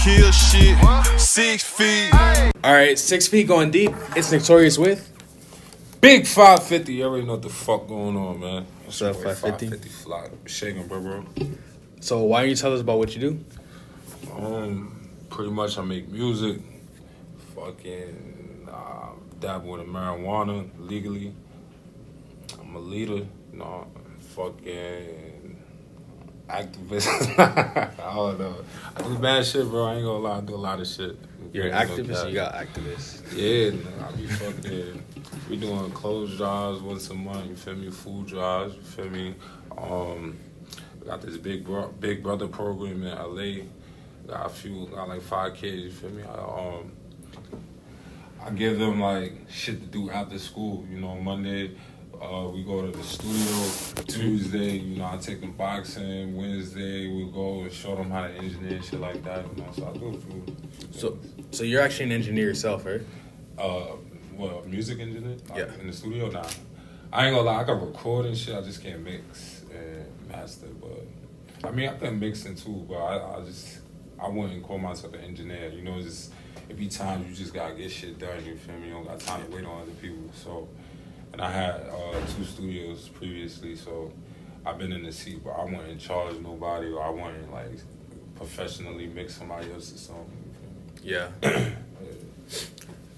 kill shit. 6 feet. All right, 6 feet going deep. It's Torius with Big 550. You already know what the fuck going on, man. What's up, 550? 550Flokk. Shaking, bro. So why don't you tell us about what you do? Pretty much I make music. Dabble in marijuana legally. I'm a leader. Fucking activist. I don't know. I do bad shit, bro. I ain't gonna lie. I do a lot of shit. You're an activist. You got activists. Yeah, I be fucking. We doing clothes drives once a month. You feel me? Food drives. You feel me? We got this big brother program in LA. Got like 5 kids. You feel me? I give them like shit to do after school. Monday. We go to the studio. Tuesday, I take them boxing. Wednesday, we go and show them how to engineer and shit like that. So I do a few. So you're actually an engineer yourself, right? What, music engineer? Yeah. In the studio? Nah. I ain't gonna lie, I can record and shit. I just can't mix and master. But I mean, I can mix and too. But I wouldn't call myself an engineer. It be times you just gotta get shit done. You feel me? You don't got time to wait on other people. So. And I had 2 studios previously, so I've been in the seat, but I wasn't charge nobody, or I wasn't like professionally mix somebody else's song. Yeah.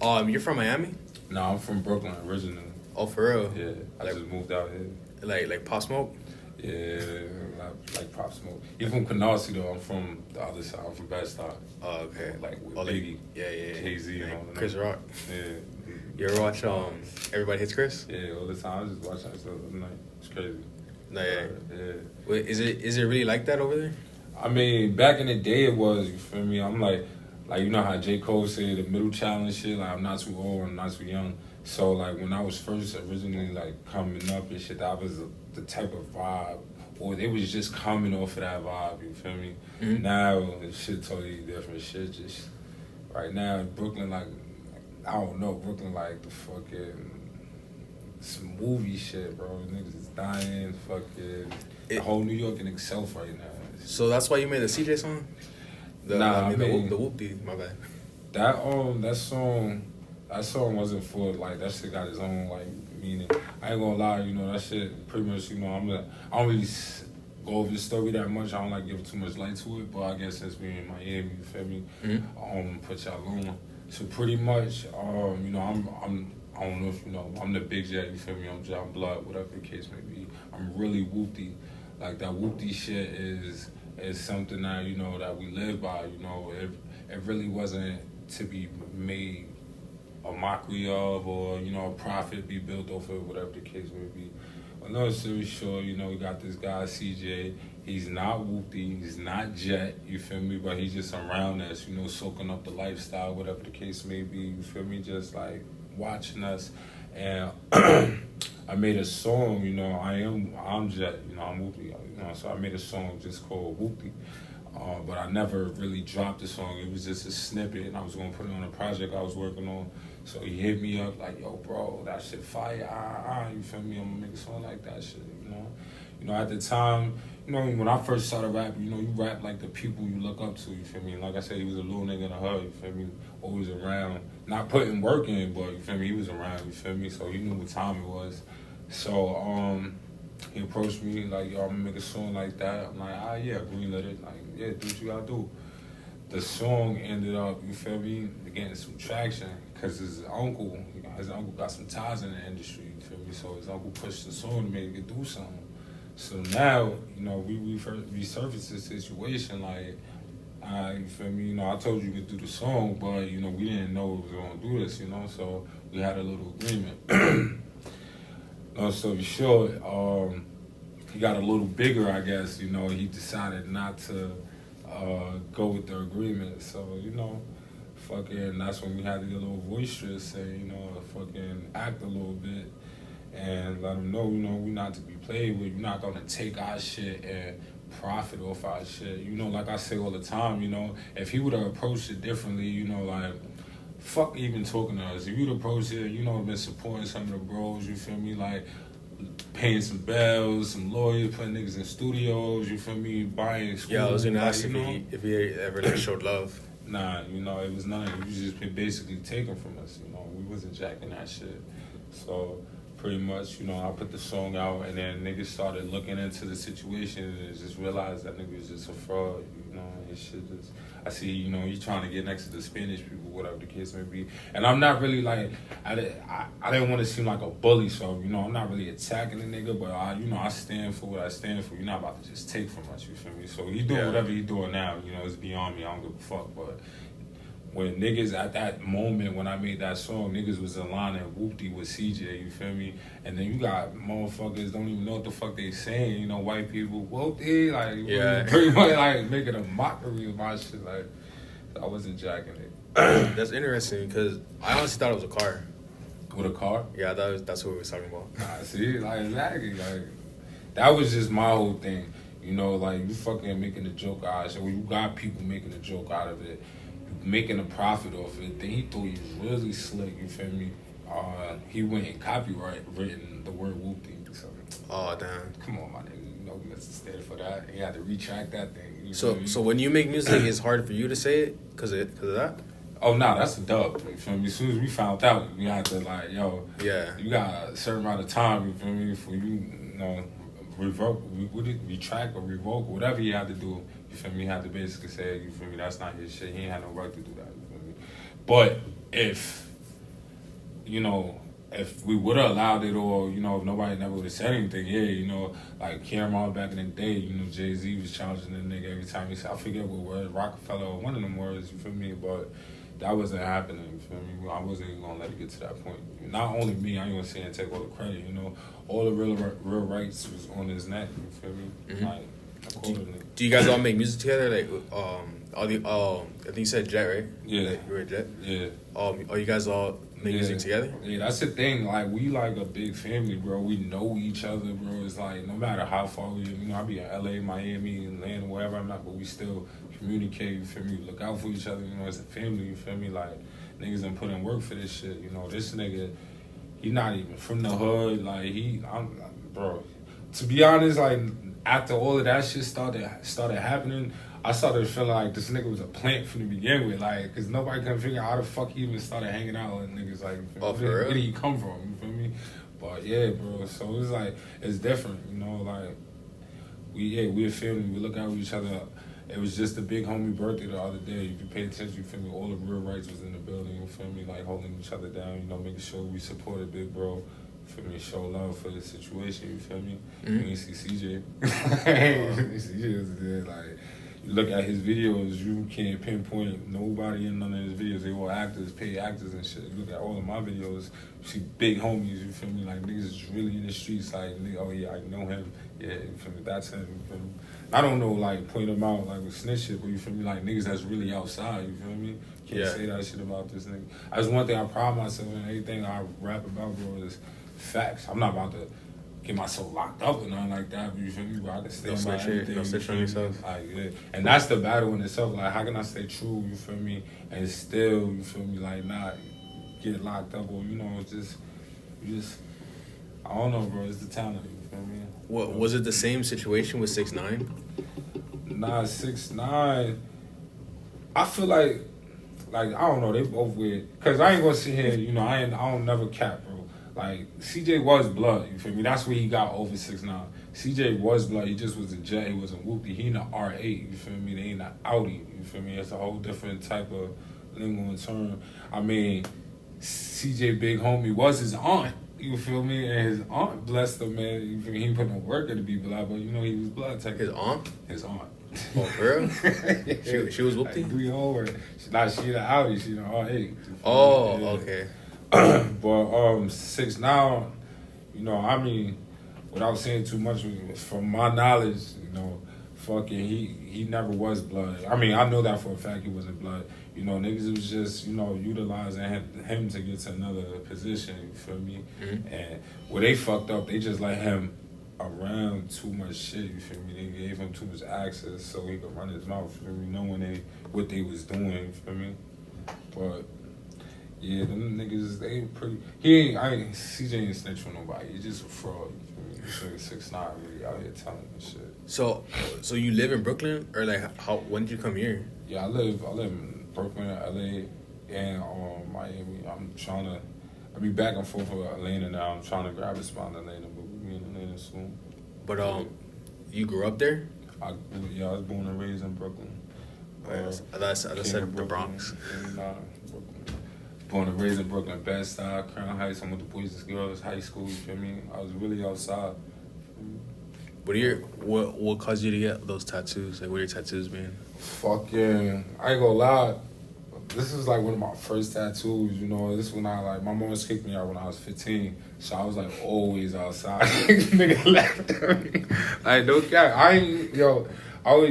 You're from Miami? No, I'm from Brooklyn originally. Oh, for real? Yeah, I just moved out here. Like Pop Smoke? Yeah, like Pop Smoke. You're from Canarsie though. I'm from the other side. I'm from Bed-Stuy. Oh, okay. Like with Biggie. Yeah. KZ and all that. Chris Rock. Yeah. You ever watch Everybody Hits Chris? Yeah, all the time. I just watch that stuff every night. It's crazy. No, yeah. Yeah. Wait, is it really like that over there? I mean, back in the day it was, you feel me? I'm like you know how J. Cole said the middle child and shit, like I'm not too old, I'm not too young. So like when I was first originally like coming up and shit, that was the type of vibe, or they was just coming off of that vibe, you feel me? Mm-hmm. Now shit totally different. Shit just right now Brooklyn, like I don't know, Brooklyn like the fucking some movie shit, bro. Niggas is dying, fucking the whole New York in itself right now. So that's why you made the CJ song? The Whoopty, my bad. That song wasn't for like that shit got its own like meaning. I ain't gonna lie, that shit pretty much, I don't really go over the story that much. I don't like give too much light to it, but I guess since we in Miami, you feel me? Mm-hmm. Put y'all on. So pretty much, I don't know if you know, I'm the big jet, you feel me? I'm John Blood, whatever the case may be. I'm really whoopty. Like that whoopty shit is something that, that we live by, It really wasn't to be made a mockery of, or, a profit be built off of, whatever the case may be. But no, seriously, sure, we got this guy, CJ. He's not whoopty, he's not jet, you feel me? But he's just around us, soaking up the lifestyle, whatever the case may be, you feel me? Just like watching us. And I made a song, I'm jet, I'm whoopty, so I made a song just called Whoopty. But I never really dropped the song. It was just a snippet, and I was gonna put it on a project I was working on. So he hit me up like, "Yo, bro, that shit fire! You feel me? I'm gonna make a song like that shit." At the time, when I first started rapping, you rap like the people you look up to. You feel me? Like I said, he was a little nigga in a hood. You feel me? Always around, not putting work in, but you feel me? He was around. You feel me? So he knew what time it was. So he approached me like, "Yo, I'm gonna make a song like that." I'm like, yeah, greenlit it. Like, yeah, do what you gotta do. The song ended up, you feel me, getting some traction because his uncle got some ties in the industry, you feel me? So his uncle pushed the song to make it do something. So now, we resurfaced the situation like, you feel me? I told you could do the song, but, we didn't know we was gonna do this, so we had a little agreement. Long story short, he got a little bigger, I guess, he decided not to go with the agreement. So, fucking that's when we had to get a little boisterous and, fucking act a little bit and let him know, we're not to be played with. You're not gonna take our shit and profit off our shit. Like I say all the time, if he would have approached it differently, like, fuck even talking to us. If you'd approached it, been supporting some of the bros, you feel me, like paying some bells, some lawyers, putting niggas in studios, you feel me, buying schools. Yeah, I was gonna ask if he ever showed love. Nah, you know, it was nothing. It was just basically taken from us. You know, we wasn't jacking that shit. So pretty much, you know, I put the song out, and then niggas started looking into the situation and just realized that nigga was just a fraud. You know, his shit just. I see, you know, he's trying to get next to the Spanish people, whatever the case may be. And I'm not really like, I didn't want to seem like a bully, so, you know, I'm not really attacking the nigga, but I stand for what I stand for. You're not about to just take from us, you feel me? So he doing whatever he doing now, you know, it's beyond me. I don't give a fuck, but when niggas at that moment when I made that song, niggas was aligning Whoopty with CJ, you feel me? And then you got motherfuckers don't even know what the fuck they saying, you know, white people, Whoopty, like, pretty much like making a mockery of my shit, like, I wasn't jacking it. That's interesting, because I honestly thought it was a car. With a car? Yeah, that's what we were talking about. Nah, see, like, exactly, like, that was just my whole thing, you know, like, you fucking making a joke out of it, so when you got people making a joke out of it, making a profit off it, then he thought he was really slick, you feel me? He went and written the word Whoopty. So, oh, damn. Come on, my nigga. You know, we got to stand for that. He had to retract that thing. So when you make music, it's hard for you to say it because of that? Oh, nah, that's a dub. You feel me? As soon as we found out, we had to, like, yo, you got a certain amount of time, you feel me, for you know, retract or revoke, whatever you had to do. You feel me? He had to basically say, you feel me, that's not his shit. He ain't had no right to do that. You feel me? But if, you know, if we would have allowed it, or, you know, if nobody never would have said anything, you know, like Cameron back in the day, you know, Jay-Z was challenging the nigga every time he said, I forget what word, Rockefeller or one of them words, you feel me? But that wasn't happening, you feel me? I wasn't even gonna let it get to that point. Not only me, I ain't gonna say and take all the credit, you know, all the real rights was on his neck, you feel me? Mm-hmm. Like, do you guys all make music together? Like, I think you said Jet, right? Yeah. Like, you were Jet? Yeah. You guys all make music together? Yeah, that's the thing. Like, we like a big family, bro. We know each other, bro. It's like, no matter how far we, you know, I be in LA, Miami, Atlanta, wherever I'm at, but we still communicate, you feel me? Look out for each other, you know, as a family, you feel me? Like, niggas done put in work for this shit, you know. This nigga, he not even from the hood. Like, bro, to be honest, like, after all of that shit started happening, I started feeling like this nigga was a plant from the begin with, like, because nobody couldn't figure out how the fuck he even started hanging out with niggas, like, where did he come from, you feel me? But yeah, bro, so it's like, it's different, you know, like, we a family, we look out for each other. It was just a big homie birthday the other day. If you pay attention, you feel me, all the real rights was in the building, you feel me, like, holding each other down, you know, making sure we supported big bro. For me, show love for the situation, you feel me? Mm-hmm. You ain't see CJ. CJ was there, like, you look at his videos, you can't pinpoint nobody in none of his videos. They all actors, paid actors and shit. You look at all of my videos, you see big homies, you feel me? Like, niggas is really in the streets, like, oh yeah, I know him. Yeah, you feel me? That's him, you feel me? I don't know, like, point them out, like, with snitch shit, but you feel me? Like, niggas that's really outside, you feel me? Can't say that shit about this nigga. That's one thing I pride myself in. Everything I rap about, bro, is facts. I'm not about to get myself locked up or nothing like that, but you feel me? But I can stay by everything. No snitch on yourself. Like, yeah. And that's the battle in itself. Like, how can I stay true, you feel me? And still, you feel me, like, not get locked up or, you know, just, I don't know, bro. It's the talent, you feel me? What, was it the same situation with 6ix9ine? Nah, 6ix9ine, I feel like, I don't know, they both weird. Because I ain't going to sit here, you know, I don't never cap, bro. Like, CJ was blood, you feel me? That's where he got over 6ix9ine. CJ was blood, he just was a Jet, he wasn't Whoopty. He in the R8, you feel me? They ain't an Audi, you feel me? It's a whole different type of lingo and term. I mean, CJ big homie was his aunt, you feel me? And his aunt blessed him, man. You feel me? He put no work in to be blood, but you know he was blood technically. His aunt? His aunt. Oh, for real? she was Whoopty? Like, we over. She the Audi, she the R8. Oh, yeah. Okay. But 6ix9ine, you know, I mean, without saying too much, from my knowledge, you know, fucking he never was blood. I mean, I know that for a fact he wasn't blood. You know, niggas was just, you know, utilizing him to get to another position, you feel me? Mm-hmm. And where they fucked up, they just let him around too much shit, you feel me? They gave him too much access so he could run his mouth, you feel me? Knowing what they was doing, you feel me? But yeah, them niggas, they pretty. CJ ain't snitch on nobody. He's just a fraud. You feel me? 6ix9ine really out here telling this shit. So you live in Brooklyn, or like when did you come here? Yeah, I live in Brooklyn, LA, and Miami. I be back and forth with Atlanta now. I'm trying to grab a spot in Atlanta, but we'll be in Atlanta soon. But you grew up there? I was born and raised in Brooklyn. I said the Bronx. Brooklyn. Born and raised in Brooklyn, Bed-Stuy, Crown Heights. I went to Boys and Girls High School. You feel me? I was really outside. What caused you to get those tattoos? Like, what are your tattoos being? Fucking, I ain't gonna lie. This is like one of my first tattoos, you know. This when my mom kicked me out when I was 15. So I was like always outside. Nigga laughed at me. Like, no cap.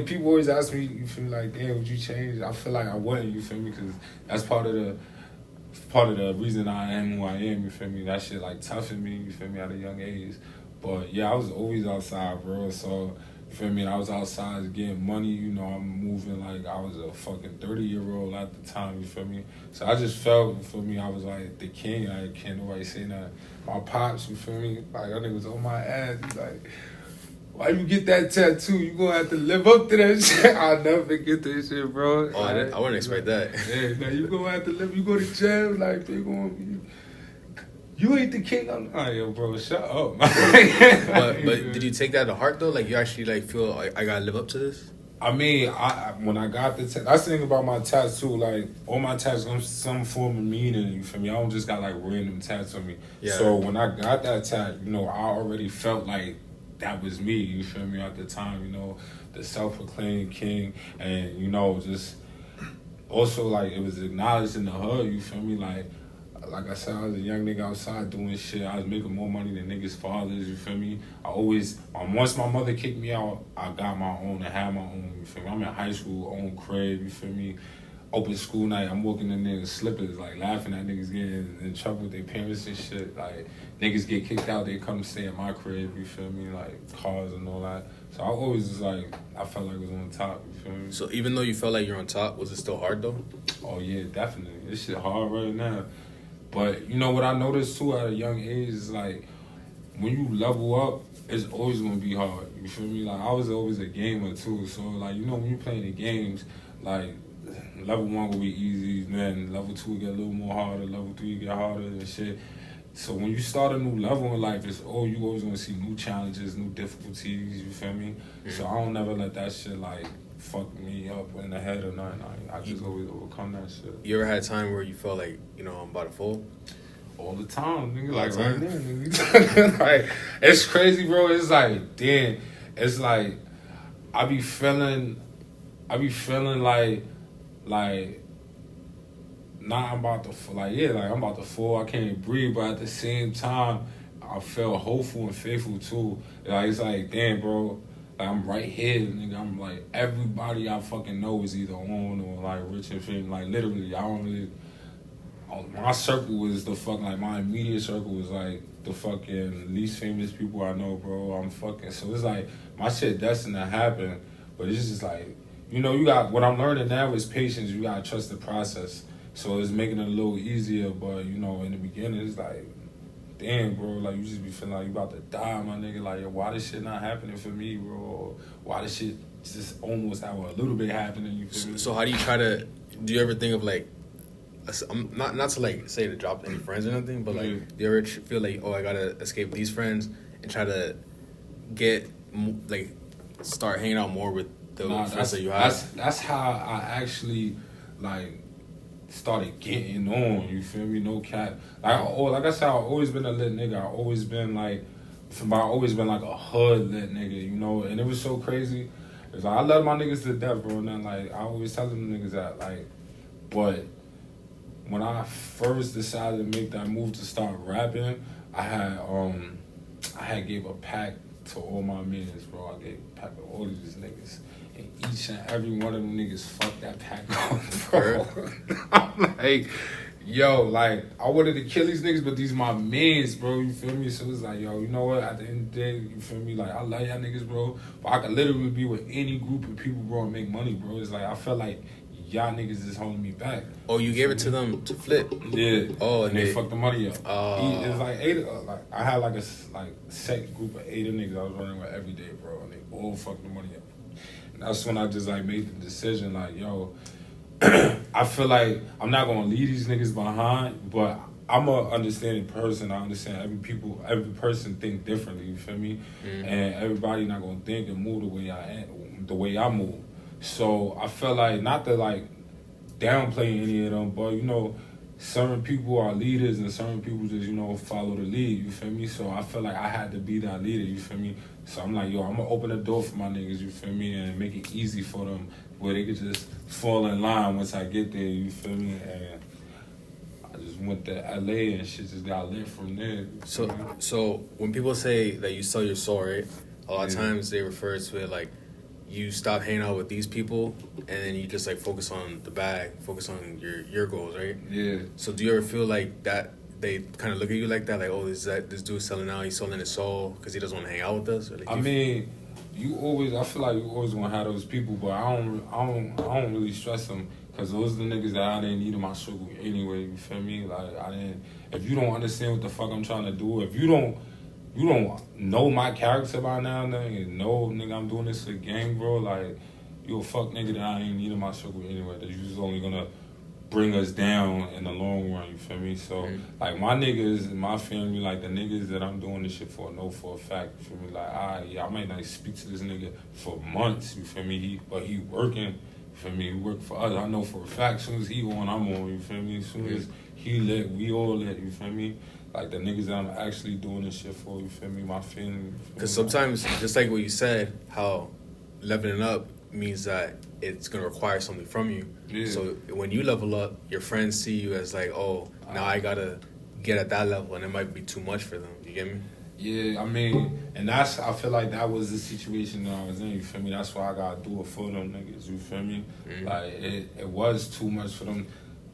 People always ask me, you feel me, like, damn, would you change? I feel like I wouldn't, you feel me? Because that's part of the reason I am who I am, you feel me? That shit, like, toughened me, you feel me, at a young age. But, yeah, I was always outside, bro. So, you feel me? I was outside getting money, you know. I'm moving like I was a fucking 30-year-old at the time, you feel me? So I just felt, you feel me, I was like the king. I can't nobody say that. My pops, you feel me? Like, that nigga was on my ass. He's like, why you get that tattoo? You gonna have to live up to that shit. I'll never forget this shit, bro. Oh, I wouldn't expect that. Yeah, now you gonna have to live. You go to jail, like, they gonna be. You ain't the king. I'm like, yo, bro, shut up. but did you take that to heart though? Like, you actually like feel like I gotta live up to this? I mean, when I got the that's the thing about my tattoo. Like, all my tattoos have some form of meaning. You feel me? I don't just got like random tats on me. Yeah. So when I got that tat, you know, I already felt like that was me. You feel me? At the time, you know, the self-proclaimed king, and you know, just also like it was acknowledged in the hood. You feel me? Like I said, I was a young nigga outside doing shit. I was making more money than niggas' fathers, you feel me? Once my mother kicked me out, I got my own and had my own, you feel me? I'm in high school, own crib, you feel me? Open school night, I'm walking in there in slippers, like laughing at niggas getting in trouble with their parents and shit. Like, niggas get kicked out, they come stay at my crib, you feel me? Like, cars and all that. So I always was like, I felt like I was on top, you feel me? So even though you felt like you're on top, was it still hard though? Oh yeah, definitely. This shit hard right now. But, you know, what I noticed, too, at a young age is, like, when you level up, it's always going to be hard. You feel me? Like, I was always a gamer, too. So, like, you know, when you playing the games, like, level 1 will be easy, then level 2 will get a little more harder, level 3 get harder and shit. So when you start a new level in life, you always going to see new challenges, new difficulties, you feel me? Mm-hmm. So I don't never let that shit, like, fuck me up in the head or nothing. I just always overcome that shit. You ever had a time where you felt like, you know, I'm about to fold? All the time, nigga. Like, right now, nigga. Like, it's crazy, bro. It's like, damn. It's like, I be feeling like, nah, I'm about to fall. Like, yeah, like, I'm about to fall. I can't breathe. But at the same time, I feel hopeful and faithful, too. Like, it's like, damn, bro. Like, I'm right here, nigga. I'm like, everybody I fucking know is either on or like rich and famous. Like, literally, I don't really. My circle was my immediate circle was like the fucking least famous people I know, bro. I'm fucking. So it's like, my shit destined to happen. But it's just like, you know, what I'm learning now is patience. You gotta trust the process. So it's making it a little easier. But, you know, in the beginning, it's like, damn, bro, like, you just be feeling like you about to die, my nigga. Like, yo, why this shit not happening for me, bro? Or why this shit just almost have a little bit happening, you feel me? So how do you ever think of, like, I'm not to, like, say to drop any friends or nothing, but, like, do you ever feel like, oh, I gotta escape these friends and try to get, like, start hanging out more with the friends that you have? That's how I actually, like, started getting on, you feel me? No cap. Like I said, I've always been a lit nigga. I've always been like a hood lit nigga, you know? And it was so crazy. It's like, I love my niggas to death, bro. And then, like, I always tell them niggas that, like, but when I first decided to make that move to start rapping, I had gave a pack to all my mans, bro. I gave a pack to all these niggas. And each and every one of them niggas fucked that pack up, bro. I'm like, yo, like, I wanted to kill these niggas, but these my mans, bro, you feel me? So it's like, yo, you know what? At the end of the day, you feel me? Like, I love y'all niggas, bro. But I could literally be with any group of people, bro, and make money, bro. It's like, I felt like y'all niggas is holding me back. Oh, you gave it to them to flip? Yeah. Oh, and they fucked the money up. Oh. It was like 8, I had like a set group of 8 niggas I was running with every day, bro, and they all fucked the money up. And that's when I just, like, made the decision, like, yo, I feel like I'm not gonna leave these niggas behind, but I'm a understanding person. I understand every person think differently. You feel me? And everybody not gonna think and move the way I move. So I feel like not to like downplay any of them, but you know, certain people are leaders and certain people just, you know, follow the lead, you feel me? So I feel like I had to be that leader, you feel me? So I'm like, yo, I'm gonna open the door for my niggas, you feel me? And make it easy for them where they could just fall in line once I get there, you feel me? And I just went to LA and shit just got lit from there. So when people say that you sell your soul, right? A lot of times they refer to it like you stop hanging out with these people and then you just like focus on the bag, focus on your goals, right? Yeah. So do you ever feel like that they kind of look at you like that, like, oh, this dude selling out, he's selling his soul because he doesn't want to hang out with us? Or like, I mean, I feel like you always want to have those people, but I don't really stress them because those are the niggas that I didn't need in my circle anyway. You feel me? Like if you don't understand what the fuck I'm trying to do, if you don't know my character by now, nigga, know, nigga, I'm doing this for the game, bro. Like, you a fuck nigga that I ain't need in my circle anyway. That you just only gonna bring us down in the long run, you feel me? So, like, my niggas and my family, like, the niggas that I'm doing this shit for, know for a fact, you feel me? Like, I might not speak to this nigga for months, you feel me? But he working, you feel me? He work for us. I know for a fact, as soon as he on, I'm on, you feel me? As soon as he lit, we all lit, you feel me? Like, the niggas that I'm actually doing this shit for, you feel me? My family. Because sometimes, just like what you said, how leveling up means that it's going to require something from you. Yeah. So when you level up, your friends see you as like, oh, now I got to get at that level, and it might be too much for them. You get me? Yeah, I mean, and I feel like that was the situation that I was in, you feel me? That's why I got to do it for them niggas, you feel me? Like, it was too much for them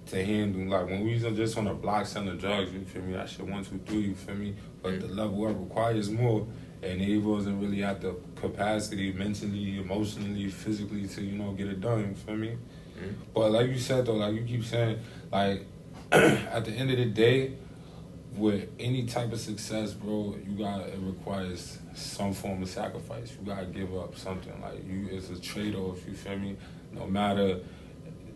to handle. Like, when we was just on the block selling drugs, you feel me? That shit 1, 2, 3, you feel me? But the level up requires more, and they wasn't really at the capacity mentally, emotionally, physically to, you know, get it done, you feel me? But like you said, though, like you keep saying, like, at the end of the day, with any type of success, bro, it requires some form of sacrifice. You gotta give up something. Like, it's a trade-off, you feel me? No matter,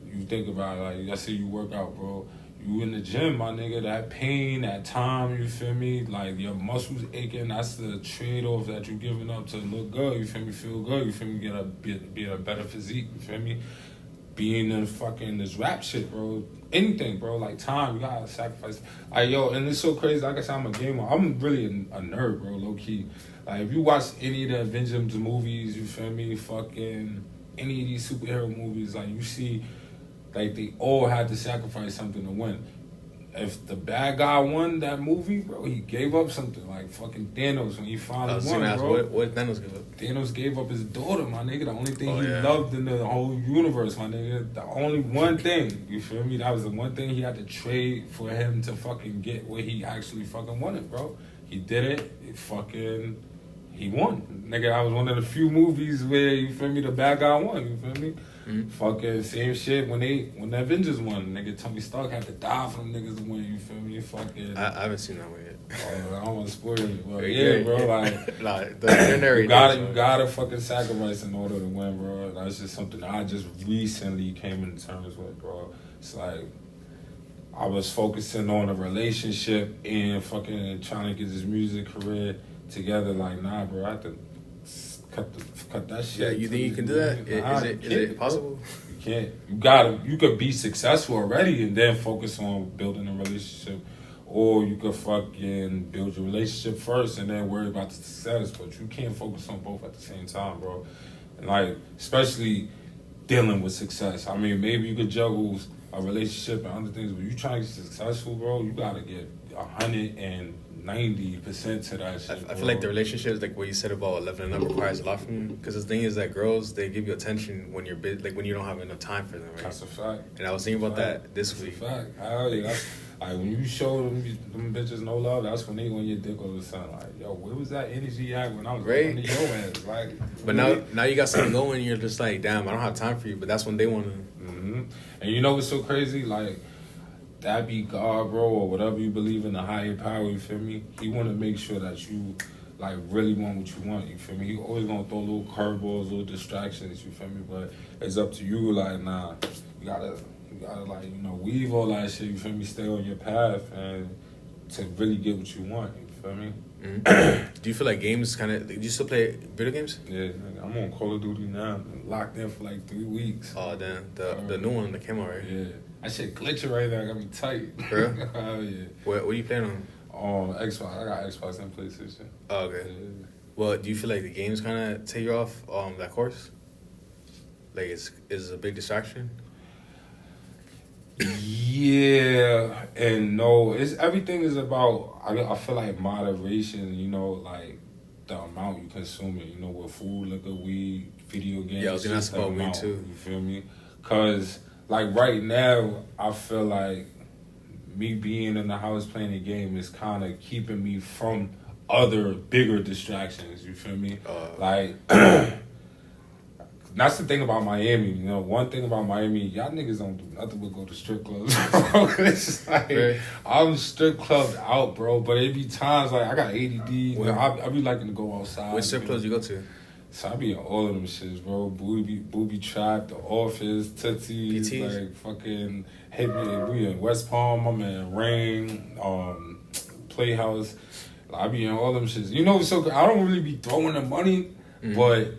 you think about it, like, I say you work out, bro. You in the gym, my nigga, that pain, that time, you feel me? Like, your muscles aching, that's the trade-off that you giving up to look good, you feel me? Feel good, you feel me? Be a better physique, you feel me? Being in fucking this rap shit, bro. Anything, bro. Like, time, you gotta sacrifice. Like, yo, and it's so crazy. Like I said, I'm a gamer. I'm really a nerd, bro, low-key. Like, if you watch any of the Avengers movies, you feel me? Fucking any of these superhero movies, like, you see, like, they all had to sacrifice something to win. If the bad guy won that movie, bro, he gave up something. Like fucking Thanos when he finally won, bro. What Thanos give up? Thanos gave up his daughter, my nigga. The only thing he loved in the whole universe, my nigga. The only one thing, you feel me? That was the one thing he had to trade for him to fucking get what he actually fucking wanted, bro. He did it. He won. Nigga, that was one of the few movies where, you feel me, the bad guy won, you feel me? Fucking same shit when the Avengers won. Nigga, Tony Stark had to die for them niggas to win, you feel me? Fucking. I haven't seen that one yet. Oh, I don't want to spoil it, but yeah, bro, like, you gotta fucking sacrifice in order to win, bro. That's just something I just recently came into terms with, bro. It's like, I was focusing on a relationship and fucking trying to get this music career together. Like, nah, bro, I have to cut that shit. Yeah, you think you can do that? Is it possible? You can't. You could be successful already and then focus on building a relationship. Or you could fucking build your relationship first and then worry about the success. But you can't focus on both at the same time, bro. And like, especially dealing with success. I mean, maybe you could juggle a relationship and other things, but you trying to get successful, bro, you gotta get 190% to that shit. I feel like the relationships, like what you said about leveling up, requires a lot from you. Because the thing is that girls, they give you attention when you're like when you don't have enough time for them, right? That's a fact. And I was thinking about that this week. That's a fact. Hell yeah. Like, when you show them bitches no love, that's when they on your dick all of a sudden. Like, yo, where was that energy at when I was under your ass? Like, but now you got something going, and you're just like, damn, I don't have time for you. But that's when they want to. And you know what's so crazy? Like, that be God, bro, or whatever you believe in, the higher power, you feel me? He want to make sure that you, like, really want what you want, you feel me? He always going to throw little curveballs, little distractions, you feel me? But it's up to you, like, nah, you gotta gotta like, you know, weave all that shit, you feel me, stay on your path and to really get what you want, you feel me? Mm-hmm. Do you feel like games kind of, do you still play video games? Yeah, I'm on Call of Duty now. I'm locked in for like 3 weeks. Oh, damn. The new one that came out, right? Yeah. That shit glitching right now. Got me tight. For real? Oh, yeah. What are you playing on? Xbox. I got Xbox and PlayStation. Oh, okay. Yeah. Well, do you feel like the games kind of take you off that course? Like, is it a big distraction? Yeah and no. Everything is about, I feel like moderation, you know, like the amount you consume it, you know, with food, liquor, weed, video games. Yeah, I was gonna ask about weed too. You feel me? Cause like right now, I feel like me being in the house playing a game is kind of keeping me from other bigger distractions. You feel me? Like. That's the thing about Miami, you know. One thing about Miami, y'all niggas don't do nothing but go to strip clubs, bro. It's just like, right. I'm strip clubbed out, bro. But it be times like I got ADD. You know, I be liking to go outside. Which strip clubs you go to? So I be in all of them shits, bro. Booby Trap, The Office, Tootsie's, PTs? like fucking hit me. We in West Palm, I'm in Rain, Playhouse. I be in all them shits. You know, so I don't really be throwing the money, but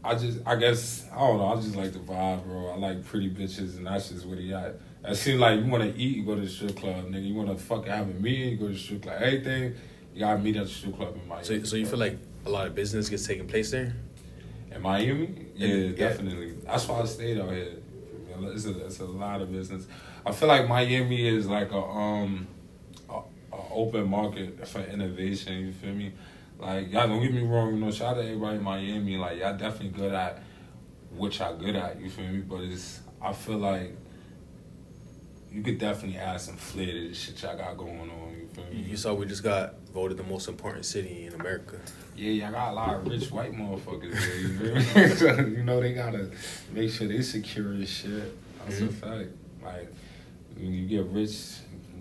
I guess, I don't know, I just like the vibe, bro. I like pretty bitches, and that's just what he got. It seems like you want to eat, you go to the strip club, nigga. You want to fucking have a meeting, you go to the strip club. Everything, you got to meet at the strip club in Miami. So you feel like a lot of business gets taking place there? In Miami? Yeah, definitely. That's why I stayed out here. It's a lot of business. I feel like Miami is like a open market for innovation, you feel me? Like, y'all don't get me wrong, you know, shout out to everybody in Miami. Like, y'all definitely good at what y'all good at, you feel me? But I feel like you could definitely add some flair to the shit y'all got going on, you feel me? You saw we just got voted the most important city in America. Yeah, y'all got a lot of rich white motherfuckers there, you feel me? So, you know, they gotta make sure they secure as shit. That's a fact. Like, when you get rich,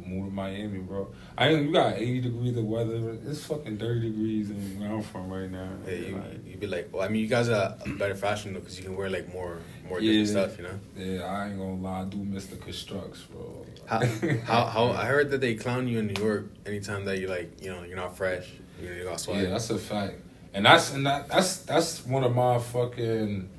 move to Miami, bro. You got 80 degrees of weather. It's fucking 30 degrees in where I'm from right now. Yeah, you be like, well, I mean, you guys are better fashion though, because you can wear like more different stuff, you know. Yeah, I ain't gonna lie, I do miss the constructs, bro. How I heard that they clown you in New York anytime that you like, you know, you're not fresh, you got swag. Yeah, that's a fact, and that's one of my fucking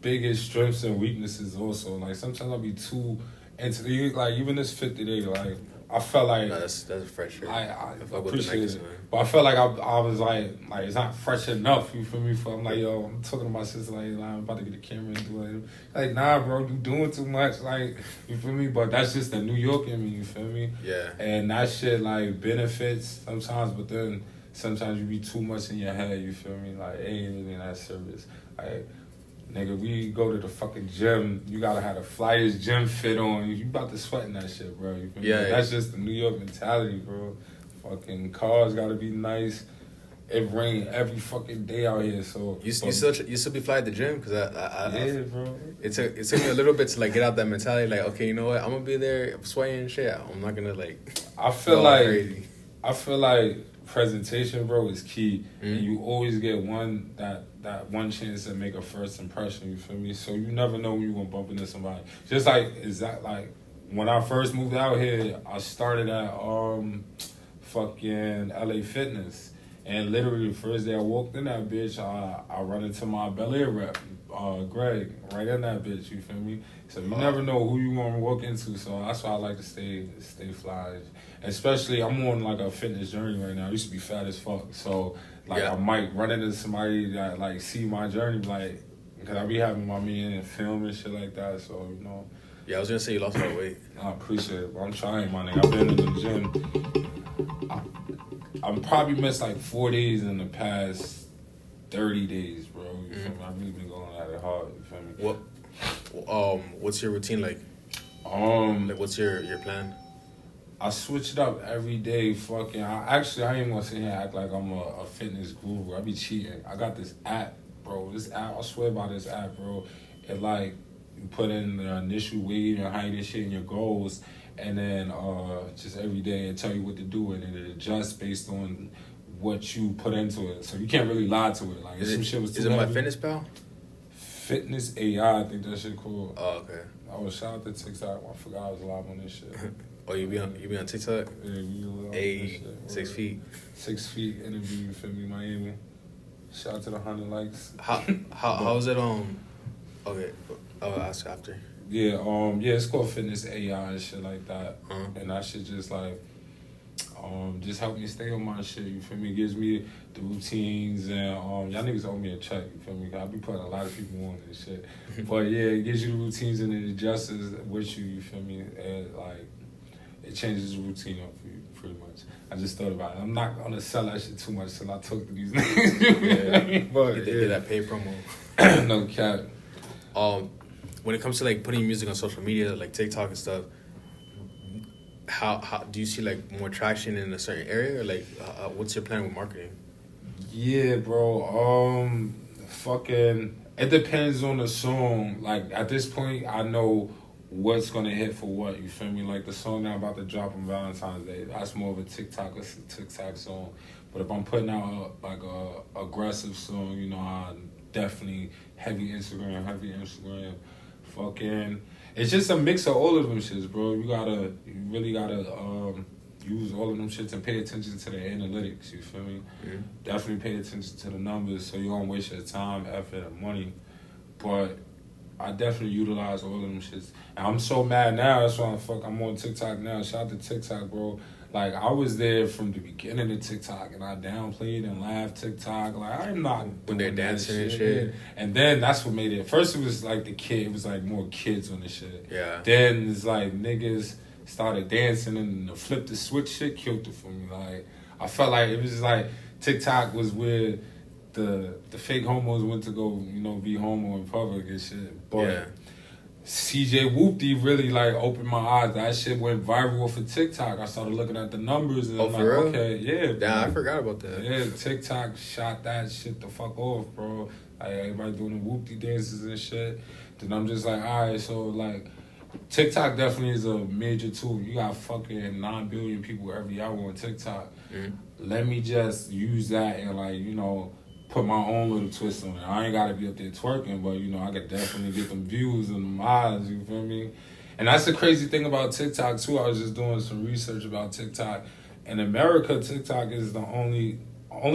biggest strengths and weaknesses also. Like sometimes I'll be too into, like even this fit today, like I felt like that's a fresh shirt. I appreciate it, man. but I felt like I was like it's not fresh enough. You feel me? I'm like, yo, I'm talking to my sister like I'm about to get the camera and do it. Like, nah, bro, you doing too much. Like, you feel me? But that's just the New York in me. You feel me? Yeah. And that shit like benefits sometimes, but then sometimes you be too much in your head. You feel me? Like, it ain't really in that service. Like, nigga, we go to the fucking gym, you gotta have the flyest gym fit on. You about to sweat in that shit, bro. You feel me? That's just the New York mentality, bro. Fucking cars gotta be nice. It rain every fucking day out here, so you still be fly at the gym? Because yeah, bro. It took me a little bit to like get out that mentality. Like, okay, you know what? I'm gonna be there sweating and shit. I'm not gonna like. I feel like presentation, bro, is key, and you always get that one chance to make a first impression. You feel me? So you never know when you gonna bump into somebody. Just like when I first moved out here, I started at fucking LA Fitness. And literally the first day I walked in that bitch, I run into my Bel Air rep, Greg, right in that bitch, you feel me? So you never know who you gonna walk into, so that's why I like to stay fly. Especially, I'm on like a fitness journey right now. I used to be fat as fuck, so like I might run into somebody that like see my journey, like, because I be having my man and film and shit like that, so you know. Yeah, I was gonna say you lost a lot of weight. I appreciate it, but I'm trying, my nigga. I've been in the gym. I'm probably missed like 4 days in the past 30 days, bro. You feel me? I've really been going at it hard. You feel me? What's your routine like? Like what's your plan? I switch it up every day. Fucking, I ain't gonna sit here and act like I'm a fitness guru. I be cheating. I got this app, bro. This app, I swear by this app, bro. It like you put in the initial weight, your height, and shit, and your goals. And then just every day it tell you what to do, and it adjusts based on what you put into it. So you can't really lie to it. Like, if some shit was too Is it heavy. MyFitnessPal? Fitness AI, I think that shit cool. Oh, okay. I was shout out to TikTok. I forgot I was live on this shit. Oh, you be on TikTok? Yeah, you live on Hey, this shit. 6 feet. 6 feet interview, you feel me, Miami. Shout out to the 100 likes. How is it okay, I'll ask after. Yeah, it's called Fitness AI and shit like that. Uh-huh. And that shit just like just help me stay on my shit, you feel me? It gives me the routines and y'all niggas owe me a check, you feel me? I be putting a lot of people on this shit. But yeah, it gives you the routines and it adjusts with you feel me? And like it changes the routine up for you pretty much. I just thought about it. I'm not gonna sell that shit too much till I talk to these niggas. Yeah. But Get that pay promo. No cap. When it comes to like putting music on social media, like TikTok and stuff, how do you see like more traction in a certain area, or like what's your plan with marketing? Yeah, bro. Fucking. It depends on the song. Like at this point, I know what's gonna hit for what. You feel me? Like the song that I'm about to drop on Valentine's Day, that's more of a TikTok song. But if I'm putting out a aggressive song, you know, I definitely heavy Instagram. Fucking. It's just a mix of all of them shits, bro. You really gotta use all of them shits and pay attention to the analytics, you feel me? Mm-hmm. Definitely pay attention to the numbers so you don't waste your time, effort, and money. But I definitely utilize all of them shits. And I'm so mad now, that's why I'm on TikTok now. Shout out to TikTok, bro. Like, I was there from the beginning of TikTok, and I downplayed and laughed TikTok. Like, I'm not when they're dancing and shit. And then that's what made it. First, it was like it was like more kids on the shit. Yeah. Then it's like niggas started dancing, and the flip the switch shit killed it for me. Like, I felt like it was just like TikTok was where the fake homos went to go, you know, be homo in public and shit. But yeah. CJ Whoopty really like opened my eyes. That shit went viral for TikTok. I started looking at the numbers and I'm like, for real? okay, yeah. Damn, I forgot about that. Yeah, TikTok shot that shit the fuck off, bro. Like everybody doing the Whoopty dances and shit. Then I'm just like, all right, so like TikTok definitely is a major tool. You got fucking 9 billion people every hour on TikTok. Mm. Let me just use that and like, you know, put my own little twist on it. I ain't gotta be up there twerking, but you know, I could definitely get them views and them eyes, you feel me? And that's the crazy thing about TikTok too. I was just doing some research about TikTok. In America, TikTok is the only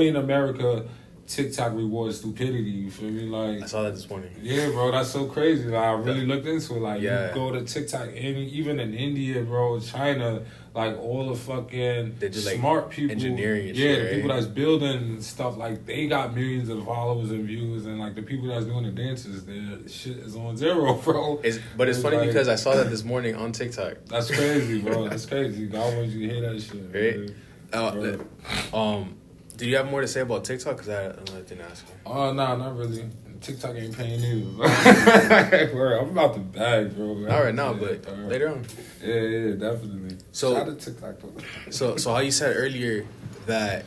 in America, TikTok rewards stupidity, you feel me? Like, I saw that this morning. Yeah, bro, that's so crazy. Like, I really looked into it. Like, yeah. You go to TikTok, even in India, bro, China, like, all the fucking they do, like, smart people. Engineering and yeah, shit, the right? people that's building stuff, like, they got millions of followers and views, and, like, the people that's doing the dances, their shit is on zero, bro. But it's funny like, because I saw that this morning on TikTok. That's crazy, bro. That's crazy. God wants you to hear that shit. Right? Do you have more to say about TikTok? Because I had another thing to ask you. Oh, nah, not really. TikTok ain't paying either. Bro, I'm about to bag, bro. All right, now, but later on. Yeah, definitely. So, shout out to TikTok, though. So how you said earlier that,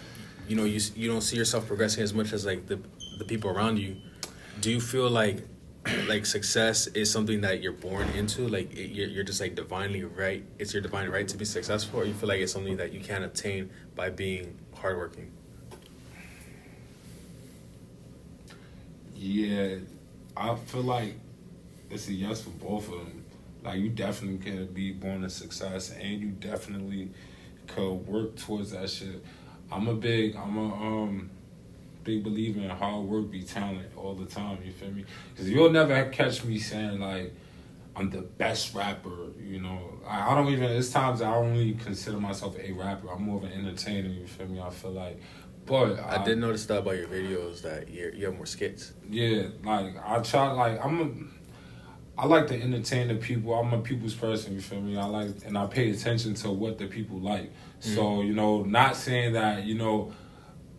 you know, you don't see yourself progressing as much as, like, the people around you. Do you feel like success is something that you're born into? Like, you're just, like, divinely right? It's your divine right to be successful? Or you feel like it's something that you can't obtain by being hardworking? Yeah, I feel like it's a yes for both of them. Like, you definitely can be born to success, and you definitely could work towards that shit. I'm a big believer in hard work be talent all the time, you feel me? Because you'll never catch me saying, like, I'm the best rapper, you know? I don't even, it's times I don't really consider myself a rapper. I'm more of an entertainer, you feel me? I feel like, but I did notice that about your videos that you have more skits. Yeah, like I try, like I like to entertain the people. I'm a people's person, you feel me? And I pay attention to what the people like. Mm-hmm. So, you know, not saying that, you know,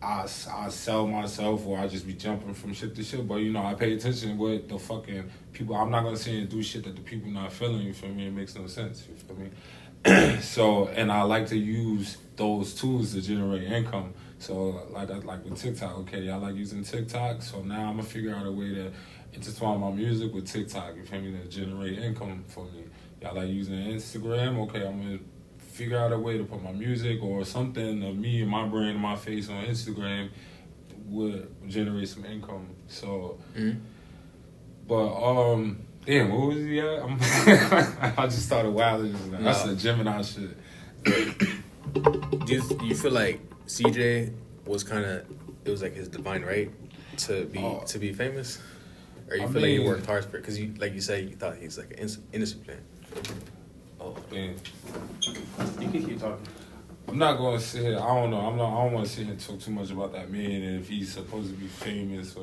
I sell myself or I just be jumping from shit to shit, but, you know, I pay attention to what the fucking people, I'm not gonna say and do shit that the people not feeling, you feel me? It makes no sense, you feel me? So, and I like to use those tools to generate income. So, like with TikTok, okay, y'all like using TikTok, so now I'm gonna figure out a way to intertwine my music with TikTok, you feel me, to generate income for me. Y'all like using Instagram, okay, I'm gonna figure out a way to put my music or something of me and my brand and my face on Instagram would generate some income. So, Damn, what was he at? I just started wilding. That's the Gemini shit. Do you feel like CJ was kind of, it was like his divine right to be famous, or you feel like he worked hard for it? Because you, like you said, you thought he's like an innocent man. Oh man, you can keep talking. I'm not gonna sit here. I don't know. I don't want to sit here and talk too much about that man and if he's supposed to be famous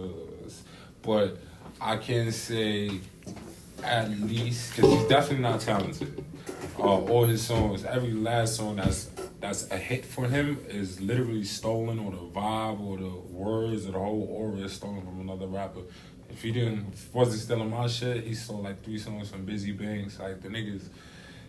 but I can say at least because he's definitely not talented. All his songs, every last song that's a hit for him is literally stolen, or the vibe, or the words, or the whole aura is stolen from another rapper. If he wasn't stealing my shit, he stole like 3 songs from Busy Banks, like the niggas.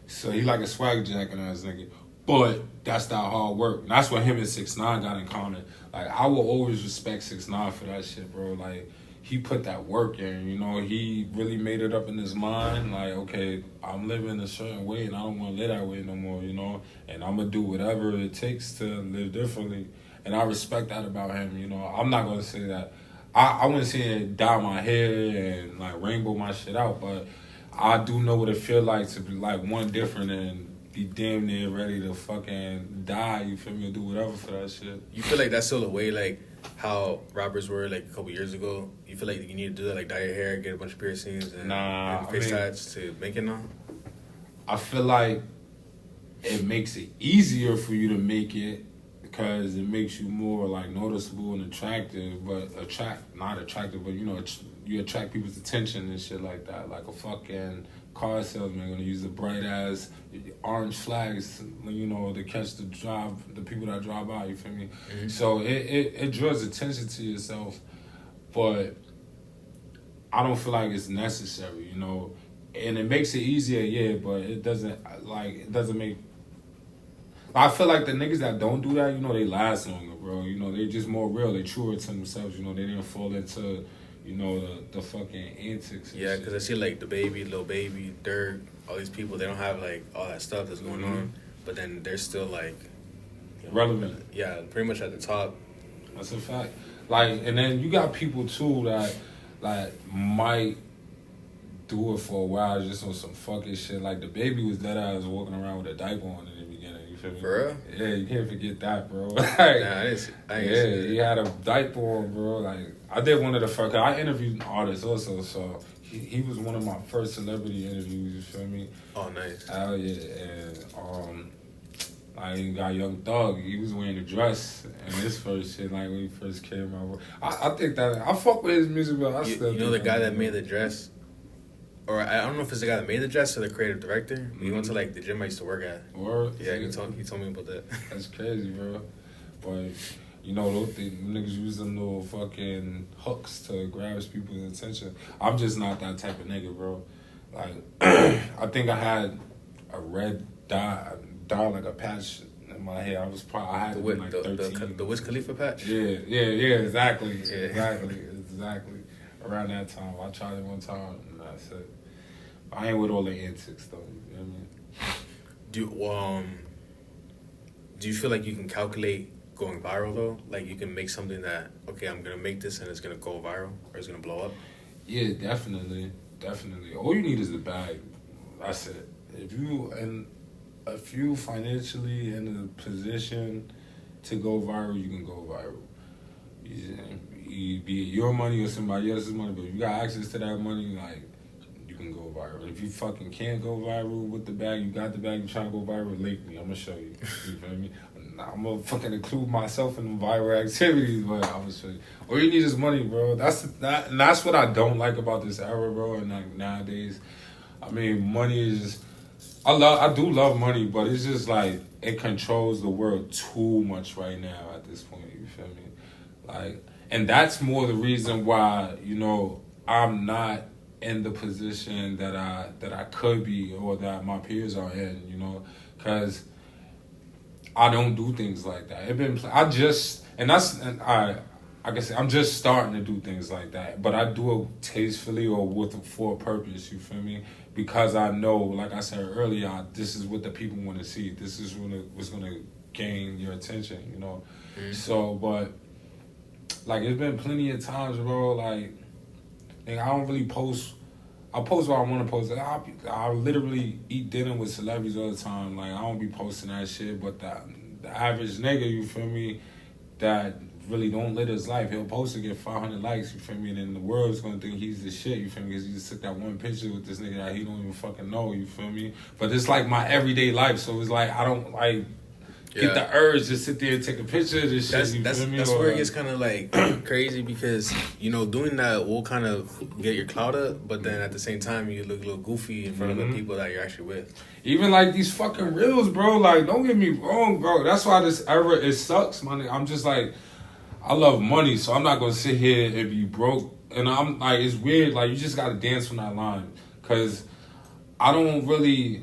So he like a swag jacking ass nigga. But that's that hard work. And that's what him and 6ix9ine got in common. Like, I will always respect 6ix9ine for that shit, bro. Like, he put that work in, you know. He really made it up in his mind. Like, okay, I'm living a certain way and I don't want to live that way no more, you know. And I'm going to do whatever it takes to live differently. And I respect that about him, you know. I'm not going to say that. I wouldn't say it dye my hair and, like, rainbow my shit out. But I do know what it feel like to be, like, one different and be damn near ready to fucking die, you feel me, or do whatever for that shit. You feel like that's still a way, like, how rappers were, like, a couple years ago? You feel like you need to do that, like, dye your hair, get a bunch of piercings, and face tats to make it now? I feel like it makes it easier for you to make it because it makes you more, like, noticeable and attractive, but not attractive, but, you know, you attract people's attention and shit like that, like a fucking car salesman gonna use the bright ass orange flags, you know, to catch the people that drive by. You feel me? Mm-hmm. So it draws attention to yourself, but I don't feel like it's necessary, you know. And it makes it easier, yeah, but it doesn't make. I feel like the niggas that don't do that, you know, they last longer, bro. You know, they just more real. They truer to themselves. You know, they didn't fall into, you know, the fucking antics. Yeah, because I see, like, the Baby, Lil Baby, Dirk, all these people, they don't have, like, all that stuff that's going on, but then they're still, like, you know, relevant. Yeah, pretty much at the top. That's a fact. Like, and then you got people, too, that, like, might do it for a while just on some fucking shit. Like, the Baby was dead ass walking around with a diaper on in the beginning. You feel me? For real? Yeah, you can't forget that, bro. Like, nah, I didn't see he had a diaper on, bro. Like, I did one of the first, cause I interviewed an artist also, so he was one of my first celebrity interviews, you feel me? Oh, nice. Hell yeah. And, I got Young Thug, he was wearing a dress in his first shit, like, when he first came out. I think that, I fuck with his music, but I still. You know the guy that made the dress? Or I don't know if it's the guy that made the dress or the creative director. Mm-hmm. He went to, like, the gym I used to work at. Word? Yeah, he told me about that. That's crazy, bro. But, you know, those niggas use them little fucking hooks to grab people's attention. I'm just not that type of nigga, bro. Like, I think I had a red dye like a patch in my hair. I had it like 13. The Wiz Khalifa patch? Yeah, exactly. Yeah. Exactly. Around that time. I tried it one time and that's it. I ain't with all the antics though, you know what I mean? Do you feel like you can calculate going viral though? Like you can make something that, okay, I'm gonna make this and it's gonna go viral or it's gonna blow up? Yeah, definitely. All you need is the bag. That's it. If you financially in a position to go viral, you can go viral. Be it your money or somebody else's money, but if you got access to that money, like, you can go viral. If you fucking can't go viral with the bag, you got the bag, you trying to go viral, link me. I'm gonna show you. You feel me? I'm gonna fucking include myself in the viral activities, but I'm gonna show you. All you need is money, bro. That's what I don't like about this era, bro. And like nowadays, I mean, money is just. I do love money, but it's just like it controls the world too much right now at this point. You feel me? Like, and that's more the reason why, you know, I'm not in the position that I could be or that my peers are in, you know, because I don't do things like that. Like I said, I'm just starting to do things like that, but I do it tastefully or for a purpose, you feel me? Because I know, like I said earlier, this is what the people want to see. This is what's going to gain your attention, you know? Mm-hmm. So, but, like, it's been plenty of times, bro, like, Nigga, I don't really post. I post what I want to post. I literally eat dinner with celebrities all the time. Like, I don't be posting that shit. But the average nigga, you feel me, that really don't live his life, he'll post to get 500 likes, you feel me, and then the world's gonna think he's the shit, you feel me, because he just took that one picture with this nigga that he don't even fucking know, you feel me. But it's like my everyday life, so it's like I don't like get the urge to sit there and take a picture of this shit, you feel me? That's where it gets kind of like crazy because, you know, doing that will kind of get your clout up, but then at the same time you look a little goofy in front of the people that you're actually with. Even like these fucking reels, bro, like don't get me wrong, bro. That's why this era, it sucks, man. I'm just like, I love money, so I'm not gonna sit here and be broke. And I'm like, it's weird, like you just gotta dance on that line. Cause I don't really,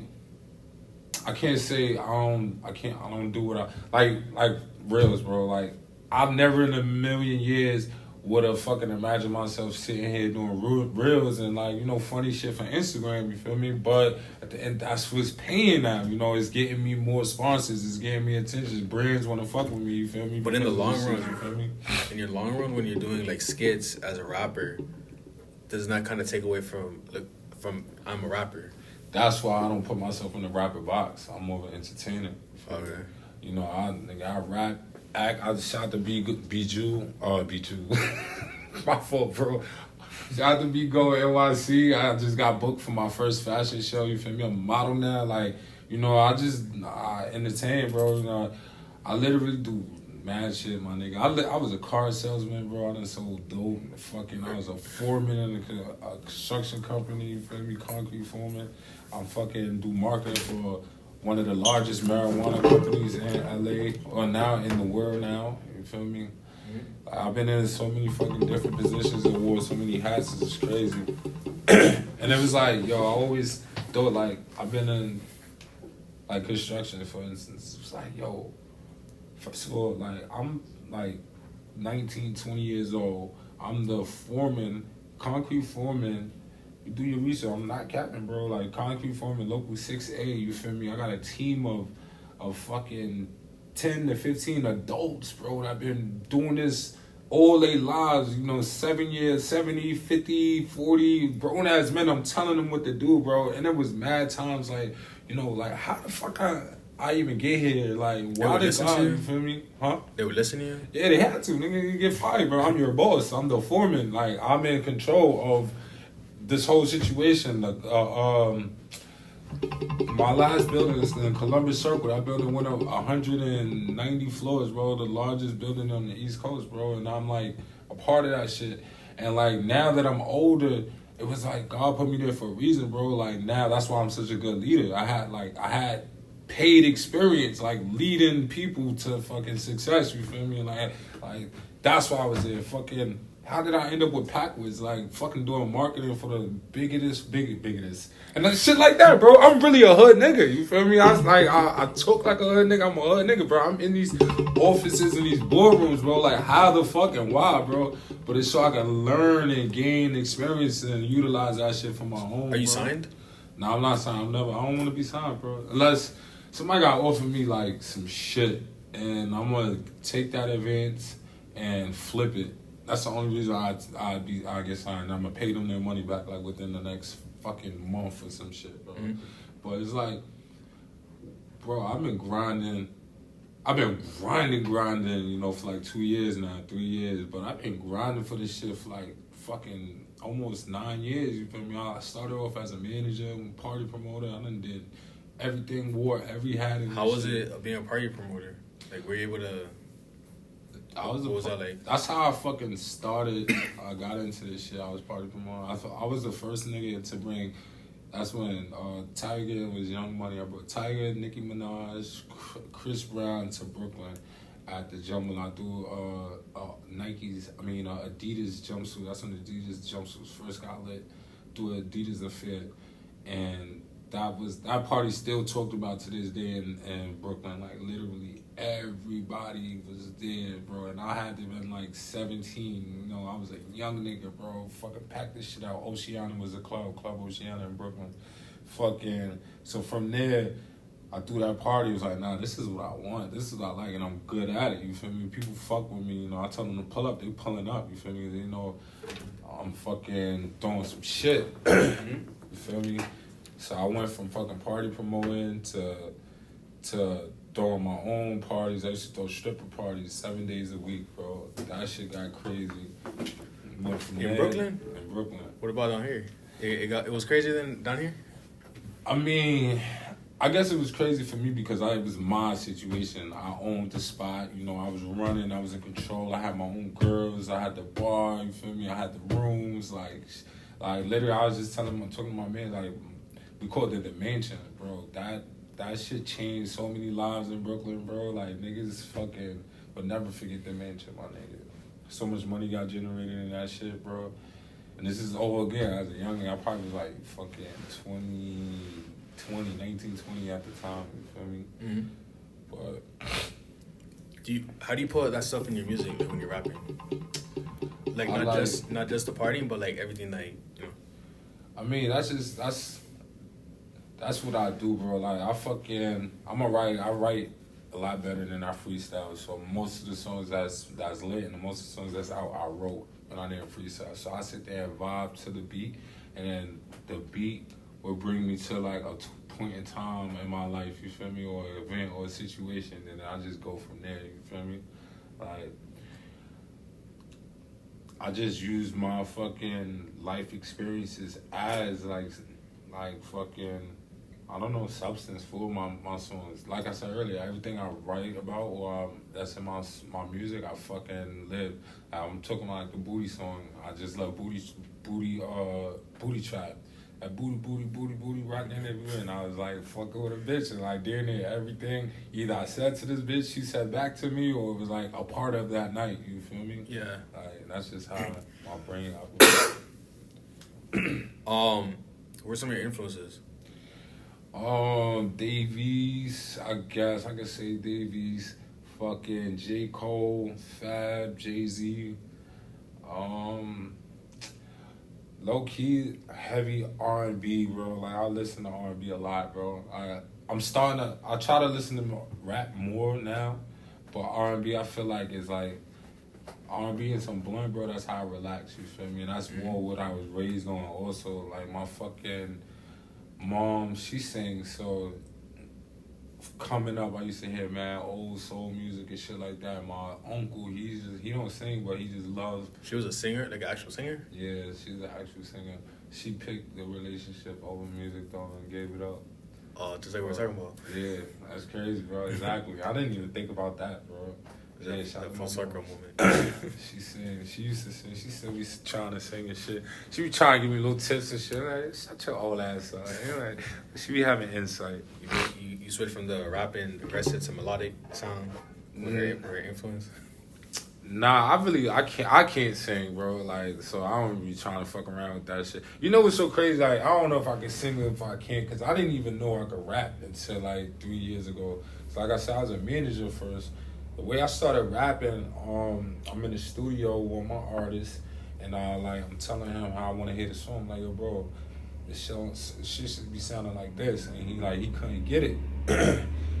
I can't say I don't do what I like reels, bro. Like I've never in a million years would have fucking imagined myself sitting here doing reels and like, you know, funny shit for Instagram, you feel me? But at the end, that's what's paying now, you know, it's getting me more sponsors, it's getting me attention, brands want to fuck with me, you feel me? But in the long run, you feel me? In your long run, when you're doing like skits as a rapper, does not kind of take away from I'm a rapper? That's why I don't put myself in the rapper box. I'm more of an entertainer. Okay. You know, I rap, act. I just shout to Bijou. My fault, bro. Shout out to Go NYC. I just got booked for my first fashion show. You feel me? I'm a model now. Like, you know, I entertain, bro. You know, I literally do mad shit, my nigga. I was a car salesman, bro. I done sold dope. I was a foreman in a construction company. You feel me? Concrete foreman. I'm fucking do marketing for one of the largest marijuana companies in LA, or now in the world now. You feel me? I've been in so many fucking different positions and wore so many hats, it's crazy. And it was like, yo, I always thought, like, I've been in, like, construction, for instance. It's like, yo, first of all, like, I'm, like, 19, 20 years old. I'm the foreman, concrete foreman. You do your research. I'm not capping, bro. Like, concrete foreman, local 6A, you feel me? I got a team of fucking 10 to 15 adults, bro, that been doing this all their lives, you know, 7 years, 70, 50, 40, grown-ass men. I'm telling them what to do, bro. And it was mad times, like, you know, like, how the fuck I even get here? Like, why did God, you feel me? Huh? They would listen to you? Yeah, they had to. Nigga, you get fired, bro. I'm your boss. I'm the foreman. Like, I'm in control of this whole situation. My last building is in Columbus Circle. That building went up 190 floors, bro. The largest building on the East Coast, bro. And I'm like a part of that shit. And like now that I'm older, it was like God put me there for a reason, bro. Like now that's why I'm such a good leader. I had paid experience, like leading people to fucking success. You feel me? Like that's why I was there. Fucking. How did I end up with Packwards? Like, fucking doing marketing for the biggest. And then shit like that, bro. I'm really a hood nigga, you feel me? I was like, I talk like a hood nigga. I'm a hood nigga, bro. I'm in these offices and these boardrooms, bro. Like, how the fuck and why, bro? But it's so I can learn and gain experience and utilize that shit for my own, Are you bro. signed? No, I'm not signed. I don't want to be signed, bro. Unless somebody got offer me, like, some shit. And I'm going to take that advance and flip it. That's the only reason I get signed. I'm gonna pay them their money back like within the next fucking month or some shit, bro. Mm-hmm. But it's like, bro, I've been grinding, you know, for like 2 years now, 3 years. But I've been grinding for this shit for like fucking almost 9 years. You feel me? I started off as a manager, party promoter. I done did everything, wore every hat. How was it being a party promoter? Like, were you able to? What was that like? That's how I fucking started. I got into this shit. I was party promoter. I was the first nigga to bring. That's when Tiger was Young Money. I brought Tiger, Nicki Minaj, Chris Brown to Brooklyn at the Jumble. I do Adidas jumpsuit. That's when Adidas jumpsuits first got lit. Do Adidas affair, and that party still talked about to this day in Brooklyn. Like literally everybody was there, bro. And I had to been like 17. You know, I was a young nigga, bro. Fucking packed this shit out. Oceana was a Club Oceana in Brooklyn. Fucking. So from there, I threw that party. It was like, nah, this is what I want. This is what I like, and I'm good at it. You feel me? People fuck with me. You know, I tell them to pull up. They pulling up. You feel me? They know I'm fucking throwing some shit. You feel me? So I went from fucking party promoting to throwing my own parties. I used to throw stripper parties 7 days a week, bro. That shit got crazy. Went from In Brooklyn? In Brooklyn. What about down here? It was crazier than down here? I mean, I guess it was crazy for me because it was my situation. I owned the spot. You know, I was running. I was in control. I had my own girls. I had the bar. You feel me? I had the rooms. Like literally, I was just talking to my man, like, we called it the mansion, bro. That shit changed so many lives in Brooklyn, bro. Like, niggas fucking would never forget the mansion, my nigga. So much money got generated in that shit, bro. And this is all again, as a youngin', I probably was like fucking 19, 20 at the time, you feel me? Mm-hmm. But how do you put that stuff in your music when you're rapping? Like, not just the partying, but like everything, like, you know. I mean, that's what I do, bro. Like, I write a lot better than I freestyle. So most of the songs that's lit and most of the songs that's out, I wrote when I didn't freestyle. So I sit there and vibe to the beat, and then the beat will bring me to like a point in time in my life, you feel me, or an event or a situation, and I just go from there, you feel me? Like, I just use my fucking life experiences as like fucking, I don't know, substance for my songs. Like I said earlier, everything I write about or that's in my music, I fucking live. I'm talking about like the booty song. I just love booty trap. That booty rocking everywhere. And I was like fucking with a bitch, and like damn near everything either I said to this bitch, she said back to me, or it was like a part of that night. You feel me? Yeah. Like, that's just how my brain operates. What are some of your influences? Davies, I guess I could say Davies, fucking J. Cole, Fab, Jay-Z, low key heavy R&B, bro. Like, I listen to R&B a lot, bro. I try to listen to rap more now, but R&B I feel like is like R&B and some blunt, bro. That's how I relax. You feel me? And that's more what I was raised on. Also, like my fucking mom, she sings, so coming up I used to hear mad old soul music and shit like that. My uncle, he don't sing, but he just loves. She was a singer, like an actual singer? Yeah, she's an actual singer. She picked the relationship over music though and gave it up. Just like we were talking about. Yeah, that's crazy, bro. Exactly. I didn't even think about that, bro. Yeah, shout out to full circle moment. She used to sing. She still be trying to sing and shit. She be trying to give me little tips and shit. Like, shut your old ass up. Like, she be having insight. You switch from the rapping aggressive to melodic sound with her influence? Nah, I can't sing, bro. Like, so I don't be trying to fuck around with that shit. You know what's so crazy? Like, I don't know if I can sing or if I can't, because I didn't even know I could rap until like 3 years ago. So like I said, I was a manager first. The way I started rapping, I'm in the studio with my artist, and I'm telling him how I want to hear the song. I'm like, yo, bro, this shit should be sounding like this, and he couldn't get it.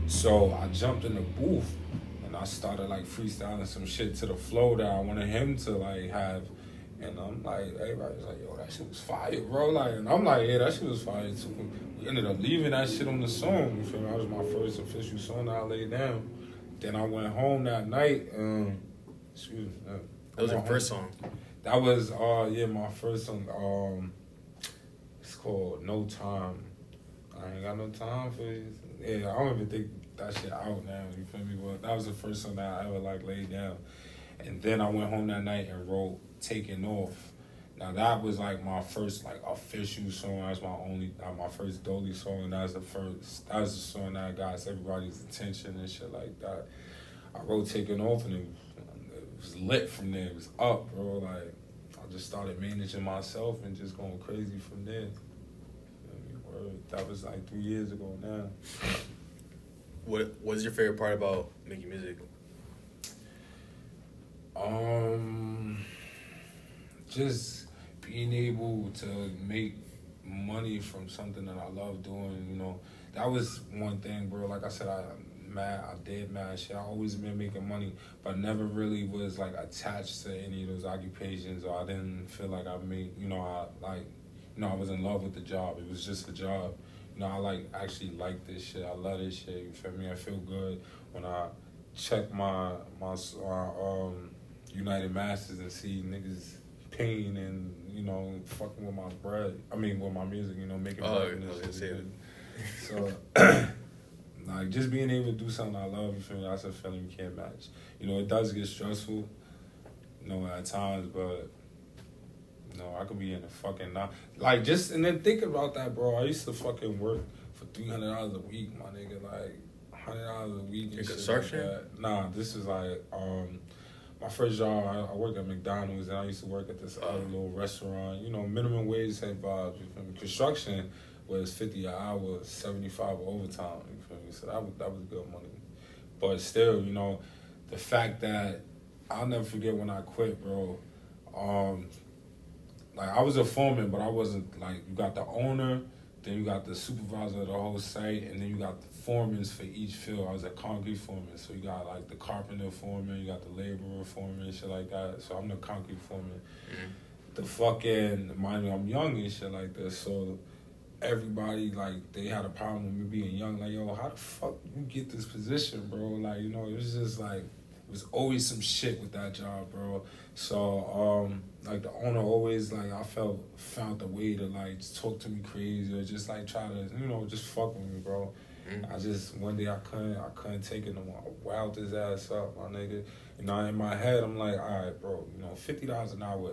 So I jumped in the booth, and I started like freestyling some shit to the flow that I wanted him to like have, and I'm like, everybody's like, yo, that shit was fire, bro. Like, and I'm like, yeah, that shit was fire too. We ended up leaving that shit on the song. You feel me? That was my first official song that I laid down. Then I went home that night. That was your first song? That was my first song. It's called No Time. I ain't got no time for you. Yeah, I don't even think that shit out now. You feel me? But that was the first song that I ever like laid down. And then I went home that night and wrote Taking Off. Now that was like my first like official song. That's my first Dolly song, and that was the song that got everybody's attention and shit like that. I wrote Taking Off, and it was lit from there. It was up, bro. Like, I just started managing myself and just going crazy from there. That was like 3 years ago now. What's your favorite part about making music? Just being able to make money from something that I love doing, you know, that was one thing, bro. Like I said, I did mad shit. I always been making money, but never really was like attached to any of those occupations, or I didn't feel like I was in love with the job. It was just a job. You know, I actually like this shit. I love this shit. You feel me? I feel good when I check my United Masters and see niggas paying and, you know, fucking with my bread. I mean, with my music, you know, making bread and this shit. So, like, just being able to do something I love, you feel me? That's a feeling you can't match. You know, it does get stressful, you know, at times, but, you know, I could be in the fucking... Like, just... And then think about that, bro. I used to fucking work for $300 a week, my nigga. Like, $100 a week and shit construction? like that. Nah, this is like... my first job, I worked at McDonald's, and I used to work at this other little restaurant. You know, minimum wage type vibes. You feel me? Construction was $50 an hour, $75 overtime. You feel me? So that was good money. But still, you know, the fact that I'll never forget when I quit, bro. Like, I was a foreman, but I wasn't, like, you got the owner, then you got the supervisor of the whole site, and then you got the foremen for each field. I was a concrete foreman, so you got, like, the carpenter foreman, you got the laborer foreman, shit like that. So I'm the concrete foreman. The fucking, mind you, I'm young and shit like this, so everybody, like, they had a problem with me being young. Like, yo, how the fuck you get this position, bro? Like, you know, it was just, like, it was always some shit with that job, bro. So, like, the owner always, like, I found a way to, like, talk to me crazy or just, like, try to, you know, just fuck with me, bro. I just, one day I couldn't take it no more. I wowed his ass up, my nigga. You know, in my head, I'm like, all right, bro, you know, $50 an hour,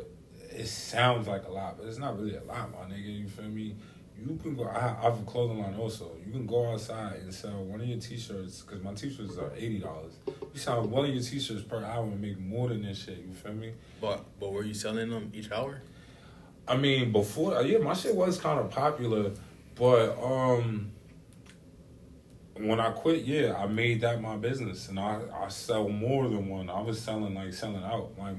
it sounds like a lot, but it's not really a lot, my nigga, you feel me? You can go, I have a clothing line also. You can go outside and sell one of your t-shirts, because my t-shirts are $80. You sell one of your t-shirts per hour and make more than this shit, you feel me? But were you selling them each hour? I mean, before, yeah, my shit was kind of popular, but when I quit, yeah, I made that my business, and I sell more than one. I was selling out. Like,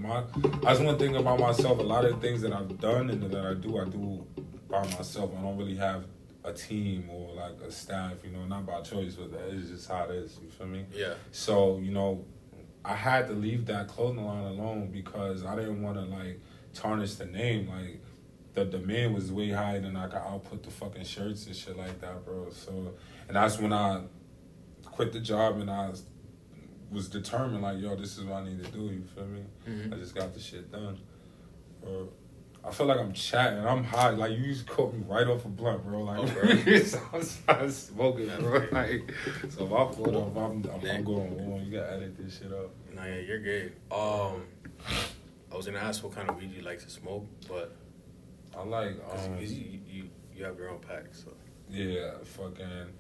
that's one thing about myself. A lot of things that I've done and that I do by myself. I don't really have a team or like a staff, you know, not by choice, but that is just how it is, you feel me? Yeah. So, you know, I had to leave that clothing line alone because I didn't want to, like, tarnish the name. Like, the demand was way higher than I could output the fucking shirts and shit like that, bro. So, and that's when I quit the job and I was determined, like, yo, this is what I need to do, you feel me? I just got the shit done. I feel like I'm chatting. I'm high. Like, you just caught me right off a blunt, bro. Like, I'm smoking, bro. Like, so if I pull up, I'm going on. You gotta edit this shit up. Nah, yeah, you're good. I was gonna ask what kind of weed you like to smoke, but I like you have your own pack, so yeah, fucking.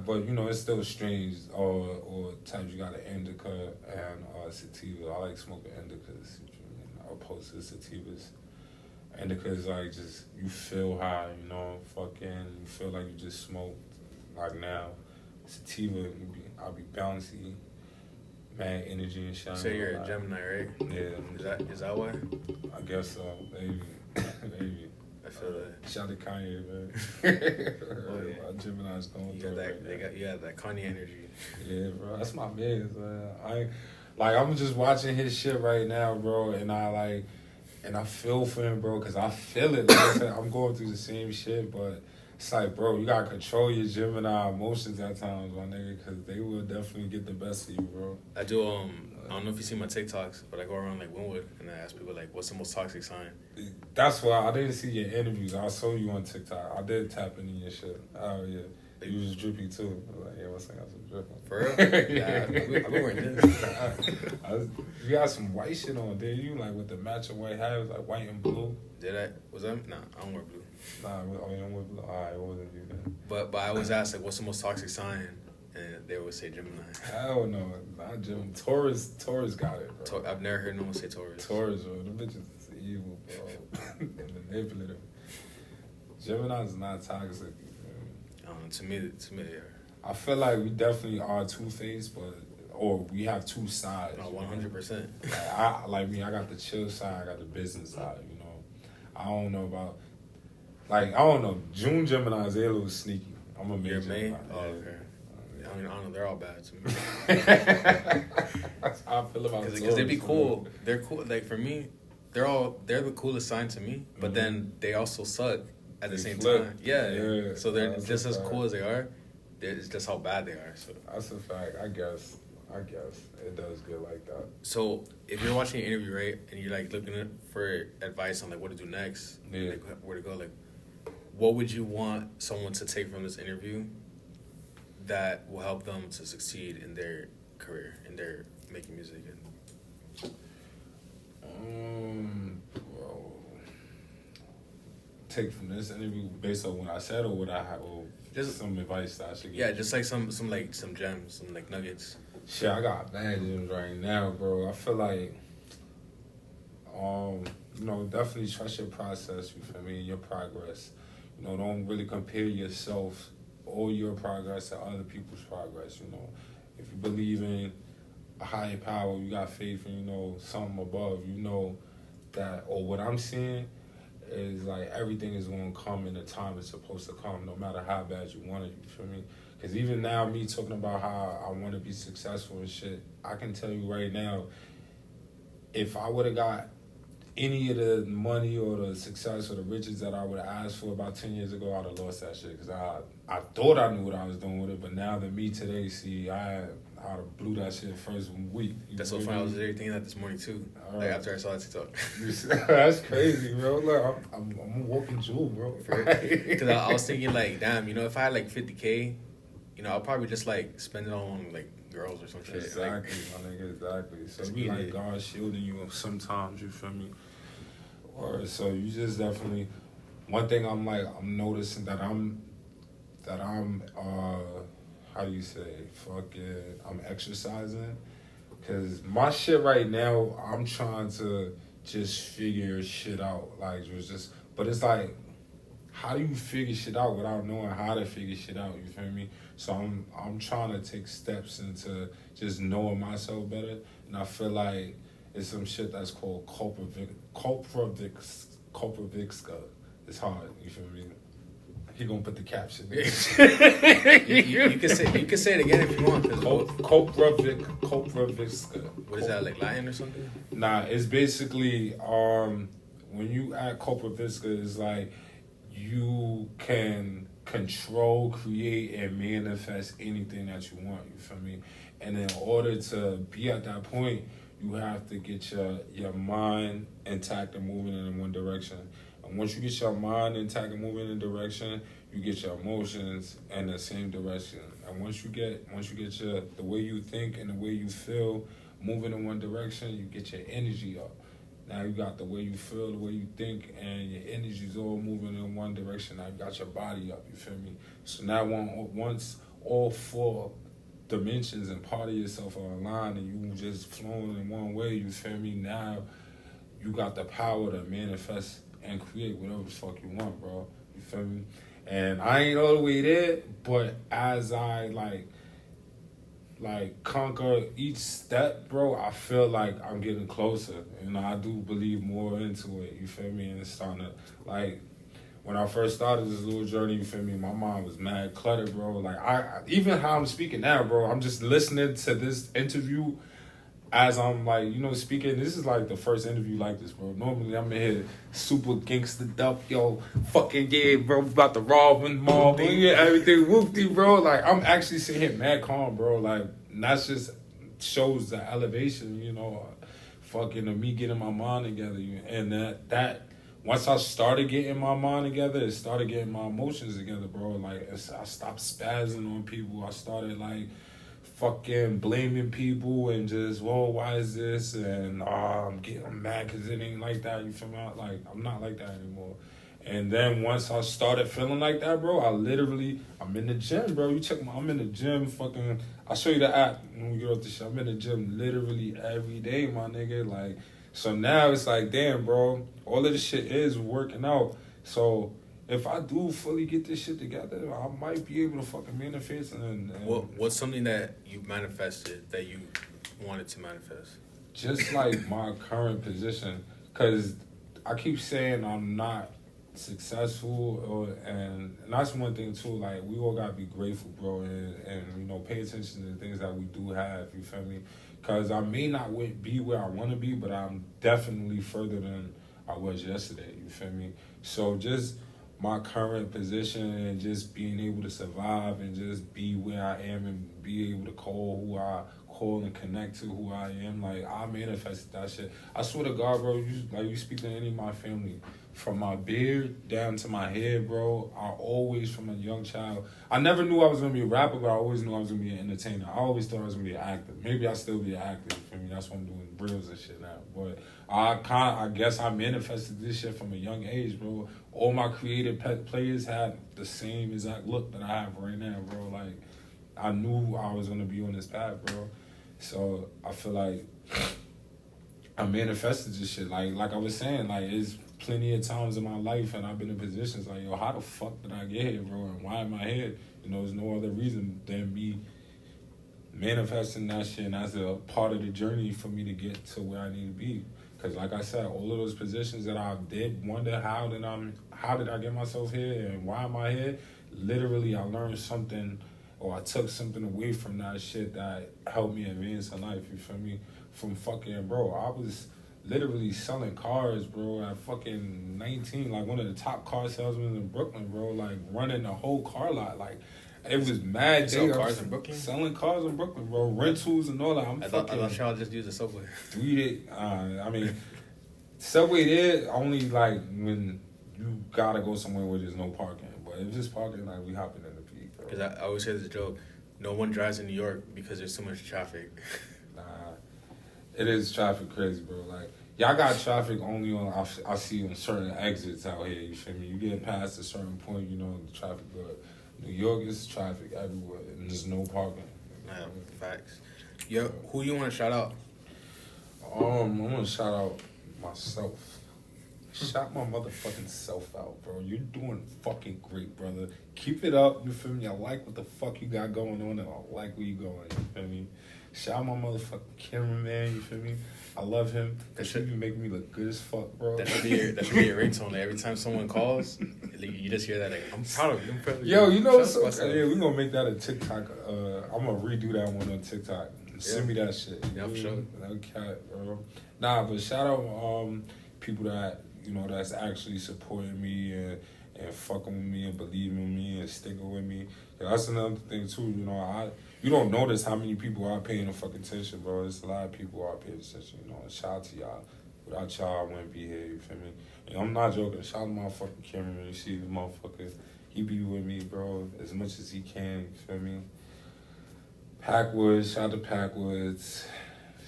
But you know, it's still strange. Or times you got an indica and sativa. I like smoking indicas. Opposed to sativas. Indica is like just, you feel high, you know, fucking, you feel like you just smoked, like now. Sativa, I'll be bouncy, mad energy and shit. So you're a Gemini, right? Yeah. Is that why? I guess so, maybe. Maybe. I feel that. Shout out to Kanye, man. Oh, yeah. My Gemini's going You through got it right now. you got that Kanye energy. Yeah, bro, that's my man, man. I'm just watching his shit right now, bro, and I feel for him, bro, because I feel it. Like I said, I'm going through the same shit, but it's like, bro, you got to control your Gemini emotions at times, my nigga, because they will definitely get the best of you, bro. I do, I don't know if you see my TikToks, but I go around, like, Wynwood, and I ask people, like, what's the most toxic sign? That's why I didn't see your interviews. I saw you on TikTok. I did tap into your shit. Oh, yeah. You was drippy, too. I was like, yeah, what's that? I was dripping. For real? Yeah, I've been wearing this. You got some white shit on, did you? Like, with the matching white hat, it was like white and blue. Did I? Was that? Nah, I don't wear blue. Nah, you don't wear blue. All right, it wasn't you then. But I was asked, like, what's the most toxic sign? And they always say Gemini. Hell no, not Gemini. Taurus got it, bro. I've never heard no one say Taurus. Taurus, bro. The bitches is evil, bro. Manipulative. Gemini's not toxic. To me, they are. I feel like we definitely are two-faced, or we have two sides. No, 100%. Like me, I got the chill side, I got the business side, you know. I don't know about Like, I don't know. June Geminis, they're a little sneaky. I'm a You're major. May? Gemini, Oh, yeah. okay. I mean, I don't know. They're all bad to me. That's how I feel about Because they'd be Taurus, cool. man. They're cool. Like, for me, they're the coolest sign to me. But then they also suck at the They same flip. time. Yeah. So they're that's just a as fact. cool as they are. It's just how bad they are. So. That's a fact. I guess it does get like that. So if you're watching an interview, right, and you're like looking for advice on like what to do next, Yeah. like where to go, like what would you want someone to take from this interview that will help them to succeed in their career, in their making music? Bro, take from this interview based on what I said, or what I have, or just some advice that I should get. Yeah, just like some gems, some like nuggets. Shit, I got bad gems right now, bro. I feel like, definitely trust your process. You feel me? Your progress. Don't really compare yourself or your progress to other people's progress. If you believe in a higher power, you got faith in something above. That, or what I'm seeing is like everything is gonna come in the time it's supposed to come, no matter how bad you want it. You feel me? Because even now, me talking about how I want to be successful and shit, I can tell you right now, if I would have got any of the money or the success or the riches that I would have asked for about 10 years ago, I'd have lost that shit. Because I thought I knew what I was doing with it, but now that me today, see, I'd have blew that shit first week. That's so funny. I was literally thinking that this morning too. Like after I saw that TikTok. That's crazy, bro. Look, I'm a walking jewel, bro. Because I was thinking like, damn, if I had like 50K, I'll probably just like spend it on like girls or some shit. Exactly, like, my nigga, exactly. So it be like God shielding you sometimes, you feel me? Or so you just definitely, one thing I'm noticing that I'm how do you say, I'm exercising. Cause my shit right now, I'm trying to just figure shit out. Like, but it's like, how do you figure shit out without knowing how to figure shit out? You feel me? So I'm trying to take steps into just knowing myself better, and I feel like it's some shit that's called Kopriviska. It's hard. You feel me? He gonna put the caption. you can say it again if you want. Kopriviska. What is that, like Latin or something? Nah, it's basically when you add Kopriviska, it's like you can control, create, and manifest anything that you want. You feel me? And in order to be at that point, you have to get your mind intact and moving in one direction. And once you get your mind intact and moving in a direction, you get your emotions in the same direction. And once you get the way you think and the way you feel moving in one direction, you get your energy up. Now you got the way you feel, the way you think, and your energy's all moving in one direction. Now you got your body up, you feel me? So now once all four dimensions and part of yourself are aligned and you just flowing in one way, you feel me? Now you got the power to manifest and create whatever the fuck you want, bro. You feel me? And I ain't all the way there, but as I conquer each step, bro, I feel like I'm getting closer. I do believe more into it, you feel me? And it's starting to, like, when I first started this little journey, you feel me, my mind was mad cluttered, bro. Like, I even how I'm speaking now, bro, I'm just listening to this interview as I'm, like, speaking. This is, like, the first interview like this, bro. Normally, I'm in here super gangstered up, yo, fucking yeah, bro, about to rob and mob, yeah, everything whoopty, bro. Like, I'm actually sitting here mad calm, bro. Like, and that just shows the elevation, fucking of me getting my mind together. And that once I started getting my mind together, it started getting my emotions together, bro. Like, I stopped spazzing on people. I started, like, fucking blaming people and just, whoa, why is this? And I'm mad because it ain't like that. You feel me? Like, I'm not like that anymore. And then once I started feeling like that, bro, I'm in the gym, bro. I'm in the gym, fucking, I'll show you the app when we get off the shit. I'm in the gym literally every day, my nigga. Like, so now it's like, damn, bro, all of this shit is working out. So if I do fully get this shit together, I might be able to fucking manifest. And what's something that you manifested that you wanted to manifest? Just like my current position, because I keep saying I'm not successful, and that's one thing too. Like we all gotta be grateful, bro, and you know pay attention to the things that we do have. You feel me? Because I may not be where I want to be, but I'm definitely further than I was yesterday. You feel me? So just my current position and just being able to survive and just be where I am and be able to call who I call and connect to who I am. Like I manifested that shit. I swear to God, bro. You speak to any of my family. From my beard down to my head, bro, I always, from a young child, I never knew I was going to be a rapper, but I always knew I was going to be an entertainer. I always thought I was going to be an actor. Maybe I'll still be an actor, you feel me? That's why I'm doing reels and shit now. But I guess I manifested this shit from a young age, bro. All my creative players had the same exact look that I have right now, bro. Like, I knew I was going to be on this path, bro. So I feel like I manifested this shit. Like I was saying, like, it's plenty of times in my life and I've been in positions like, yo, how the fuck did I get here, bro? And why am I here? You know, there's no other reason than me manifesting that shit, and that's a part of the journey for me to get to where I need to be. Because like I said, all of those positions that I did wonder how did I get myself here and why am I here? Literally, I learned something or I took something away from that shit that helped me advance in life, you feel me? From fucking, bro, I was literally selling cars, bro, at fucking 19, like one of the top car salesmen in Brooklyn, bro, like running the whole car lot, like it was mad. Sell cars in Brooklyn? Selling cars in Brooklyn, bro, rentals and all that. I thought y'all just use the subway. I mean, subway there only like when you gotta go somewhere where there's no parking, but if there's parking, like we hopping in the peak, bro. Because I always say this joke, no one drives in New York because there's too much traffic. Nah, it is traffic crazy, bro. Like, y'all got traffic only on, I see on certain exits out here, you feel me? You get past a certain point, you know, the traffic, but New York is traffic everywhere, and there's no parking. Yeah, facts. Yo, who you want to shout out? I want to shout out myself. Shout my motherfucking self out, bro. You're doing fucking great, brother. Keep it up, you feel me? I like what the fuck you got going on, and I like where you going, you feel me? Shout out my motherfucking cameraman, you feel me? I love him. That should be making me look good as fuck, bro. That should be your ringtone. Like, every time someone calls, you just hear that. Like, I'm proud of you. I'm proud of you. Yo, you know what's so? Yeah, we gonna make that a TikTok. I'm gonna redo that one on TikTok. Send me that shit. Yeah, for sure. Okay, bro. Nah, but shout out people that you know that's actually supporting me and fucking with me and believing in me and sticking with me. Yeah, that's another thing too. You know, you don't notice how many people are paying the fucking attention, bro. There's a lot of people who are paying attention. You know, and shout out to y'all. Without y'all, I wouldn't be here. You feel me? And I'm not joking. Shout out to my fucking cameraman. You see the motherfucker. He be with me, bro, as much as he can. You feel me? Packwoods. Shout out to Packwoods.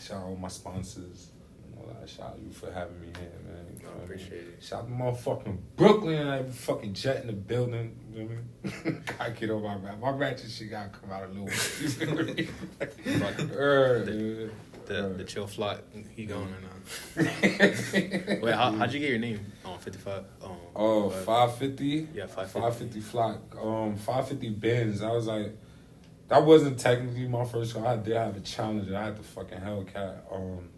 Shout out my sponsors. Shout out you for having me here, man. I appreciate it. Shout out to motherfucking Brooklyn. I fucking jet in the building. You know what I mean? I get on my rap. My ratchet shit gotta come out a little bit. The chill flock, he going now. Wait, how'd you get your name? 55. 550. Yeah, 550. 550Flokk. 550 Benz. I was like, that wasn't technically my first car. I did have a Challenger. I had the fucking Hellcat,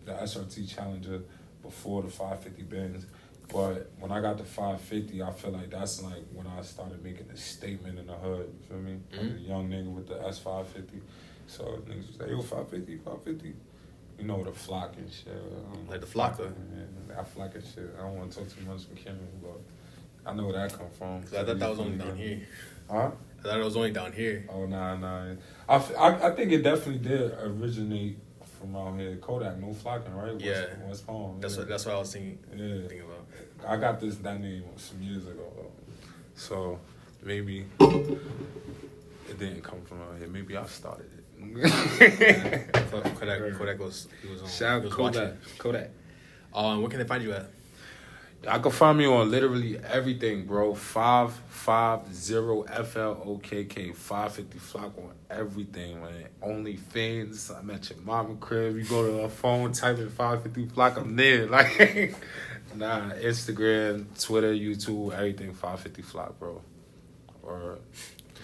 the SRT Challenger before the 550 Benz. But when I got the 550, I feel like that's like when I started making a statement in the hood. You feel me? Mm-hmm. Like a young nigga with the S550. So niggas was like, yo, 550, 550. You know, the flock and shit. Like the flocker? Yeah, that flock and shit. I don't want to talk too much from Cameron, but I know where that come from. Cause I thought that was only down here. Huh? I thought it was only down here. Oh, nah. I think it definitely did originate from out here. Kodak, no flocking, right? Yeah. West Palm. That's what I was thinking about. I got that name some years ago, though. So maybe it didn't come from out here. Maybe I started it. Kodak was on. Shout out Kodak. Where can they find you at? I can find me on literally everything, bro. 550Flokk, 550Flokk on everything, man. OnlyFans, I'm at your mama crib. You go to her phone, type in 550Flokk, I'm there. Like, Instagram, Twitter, YouTube, everything 550Flokk, bro. Or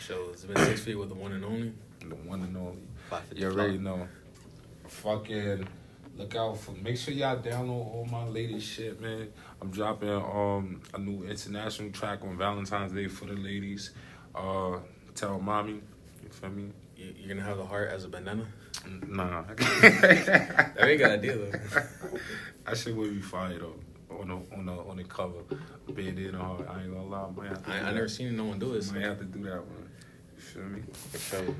so it's been 6 feet with the one and only. The one and only. 550 You already know. Fucking look out for. Make sure y'all download all my latest shit, man. I'm dropping a new international track on Valentine's Day for the ladies. Tell mommy, you feel me? You're gonna have the heart as a banana? Nah. That ain't a good idea though. That shit would be fire though. On the cover, bend in hard. I ain't gonna lie. I never seen no one do it. Might have to do that one. You feel me? For sure.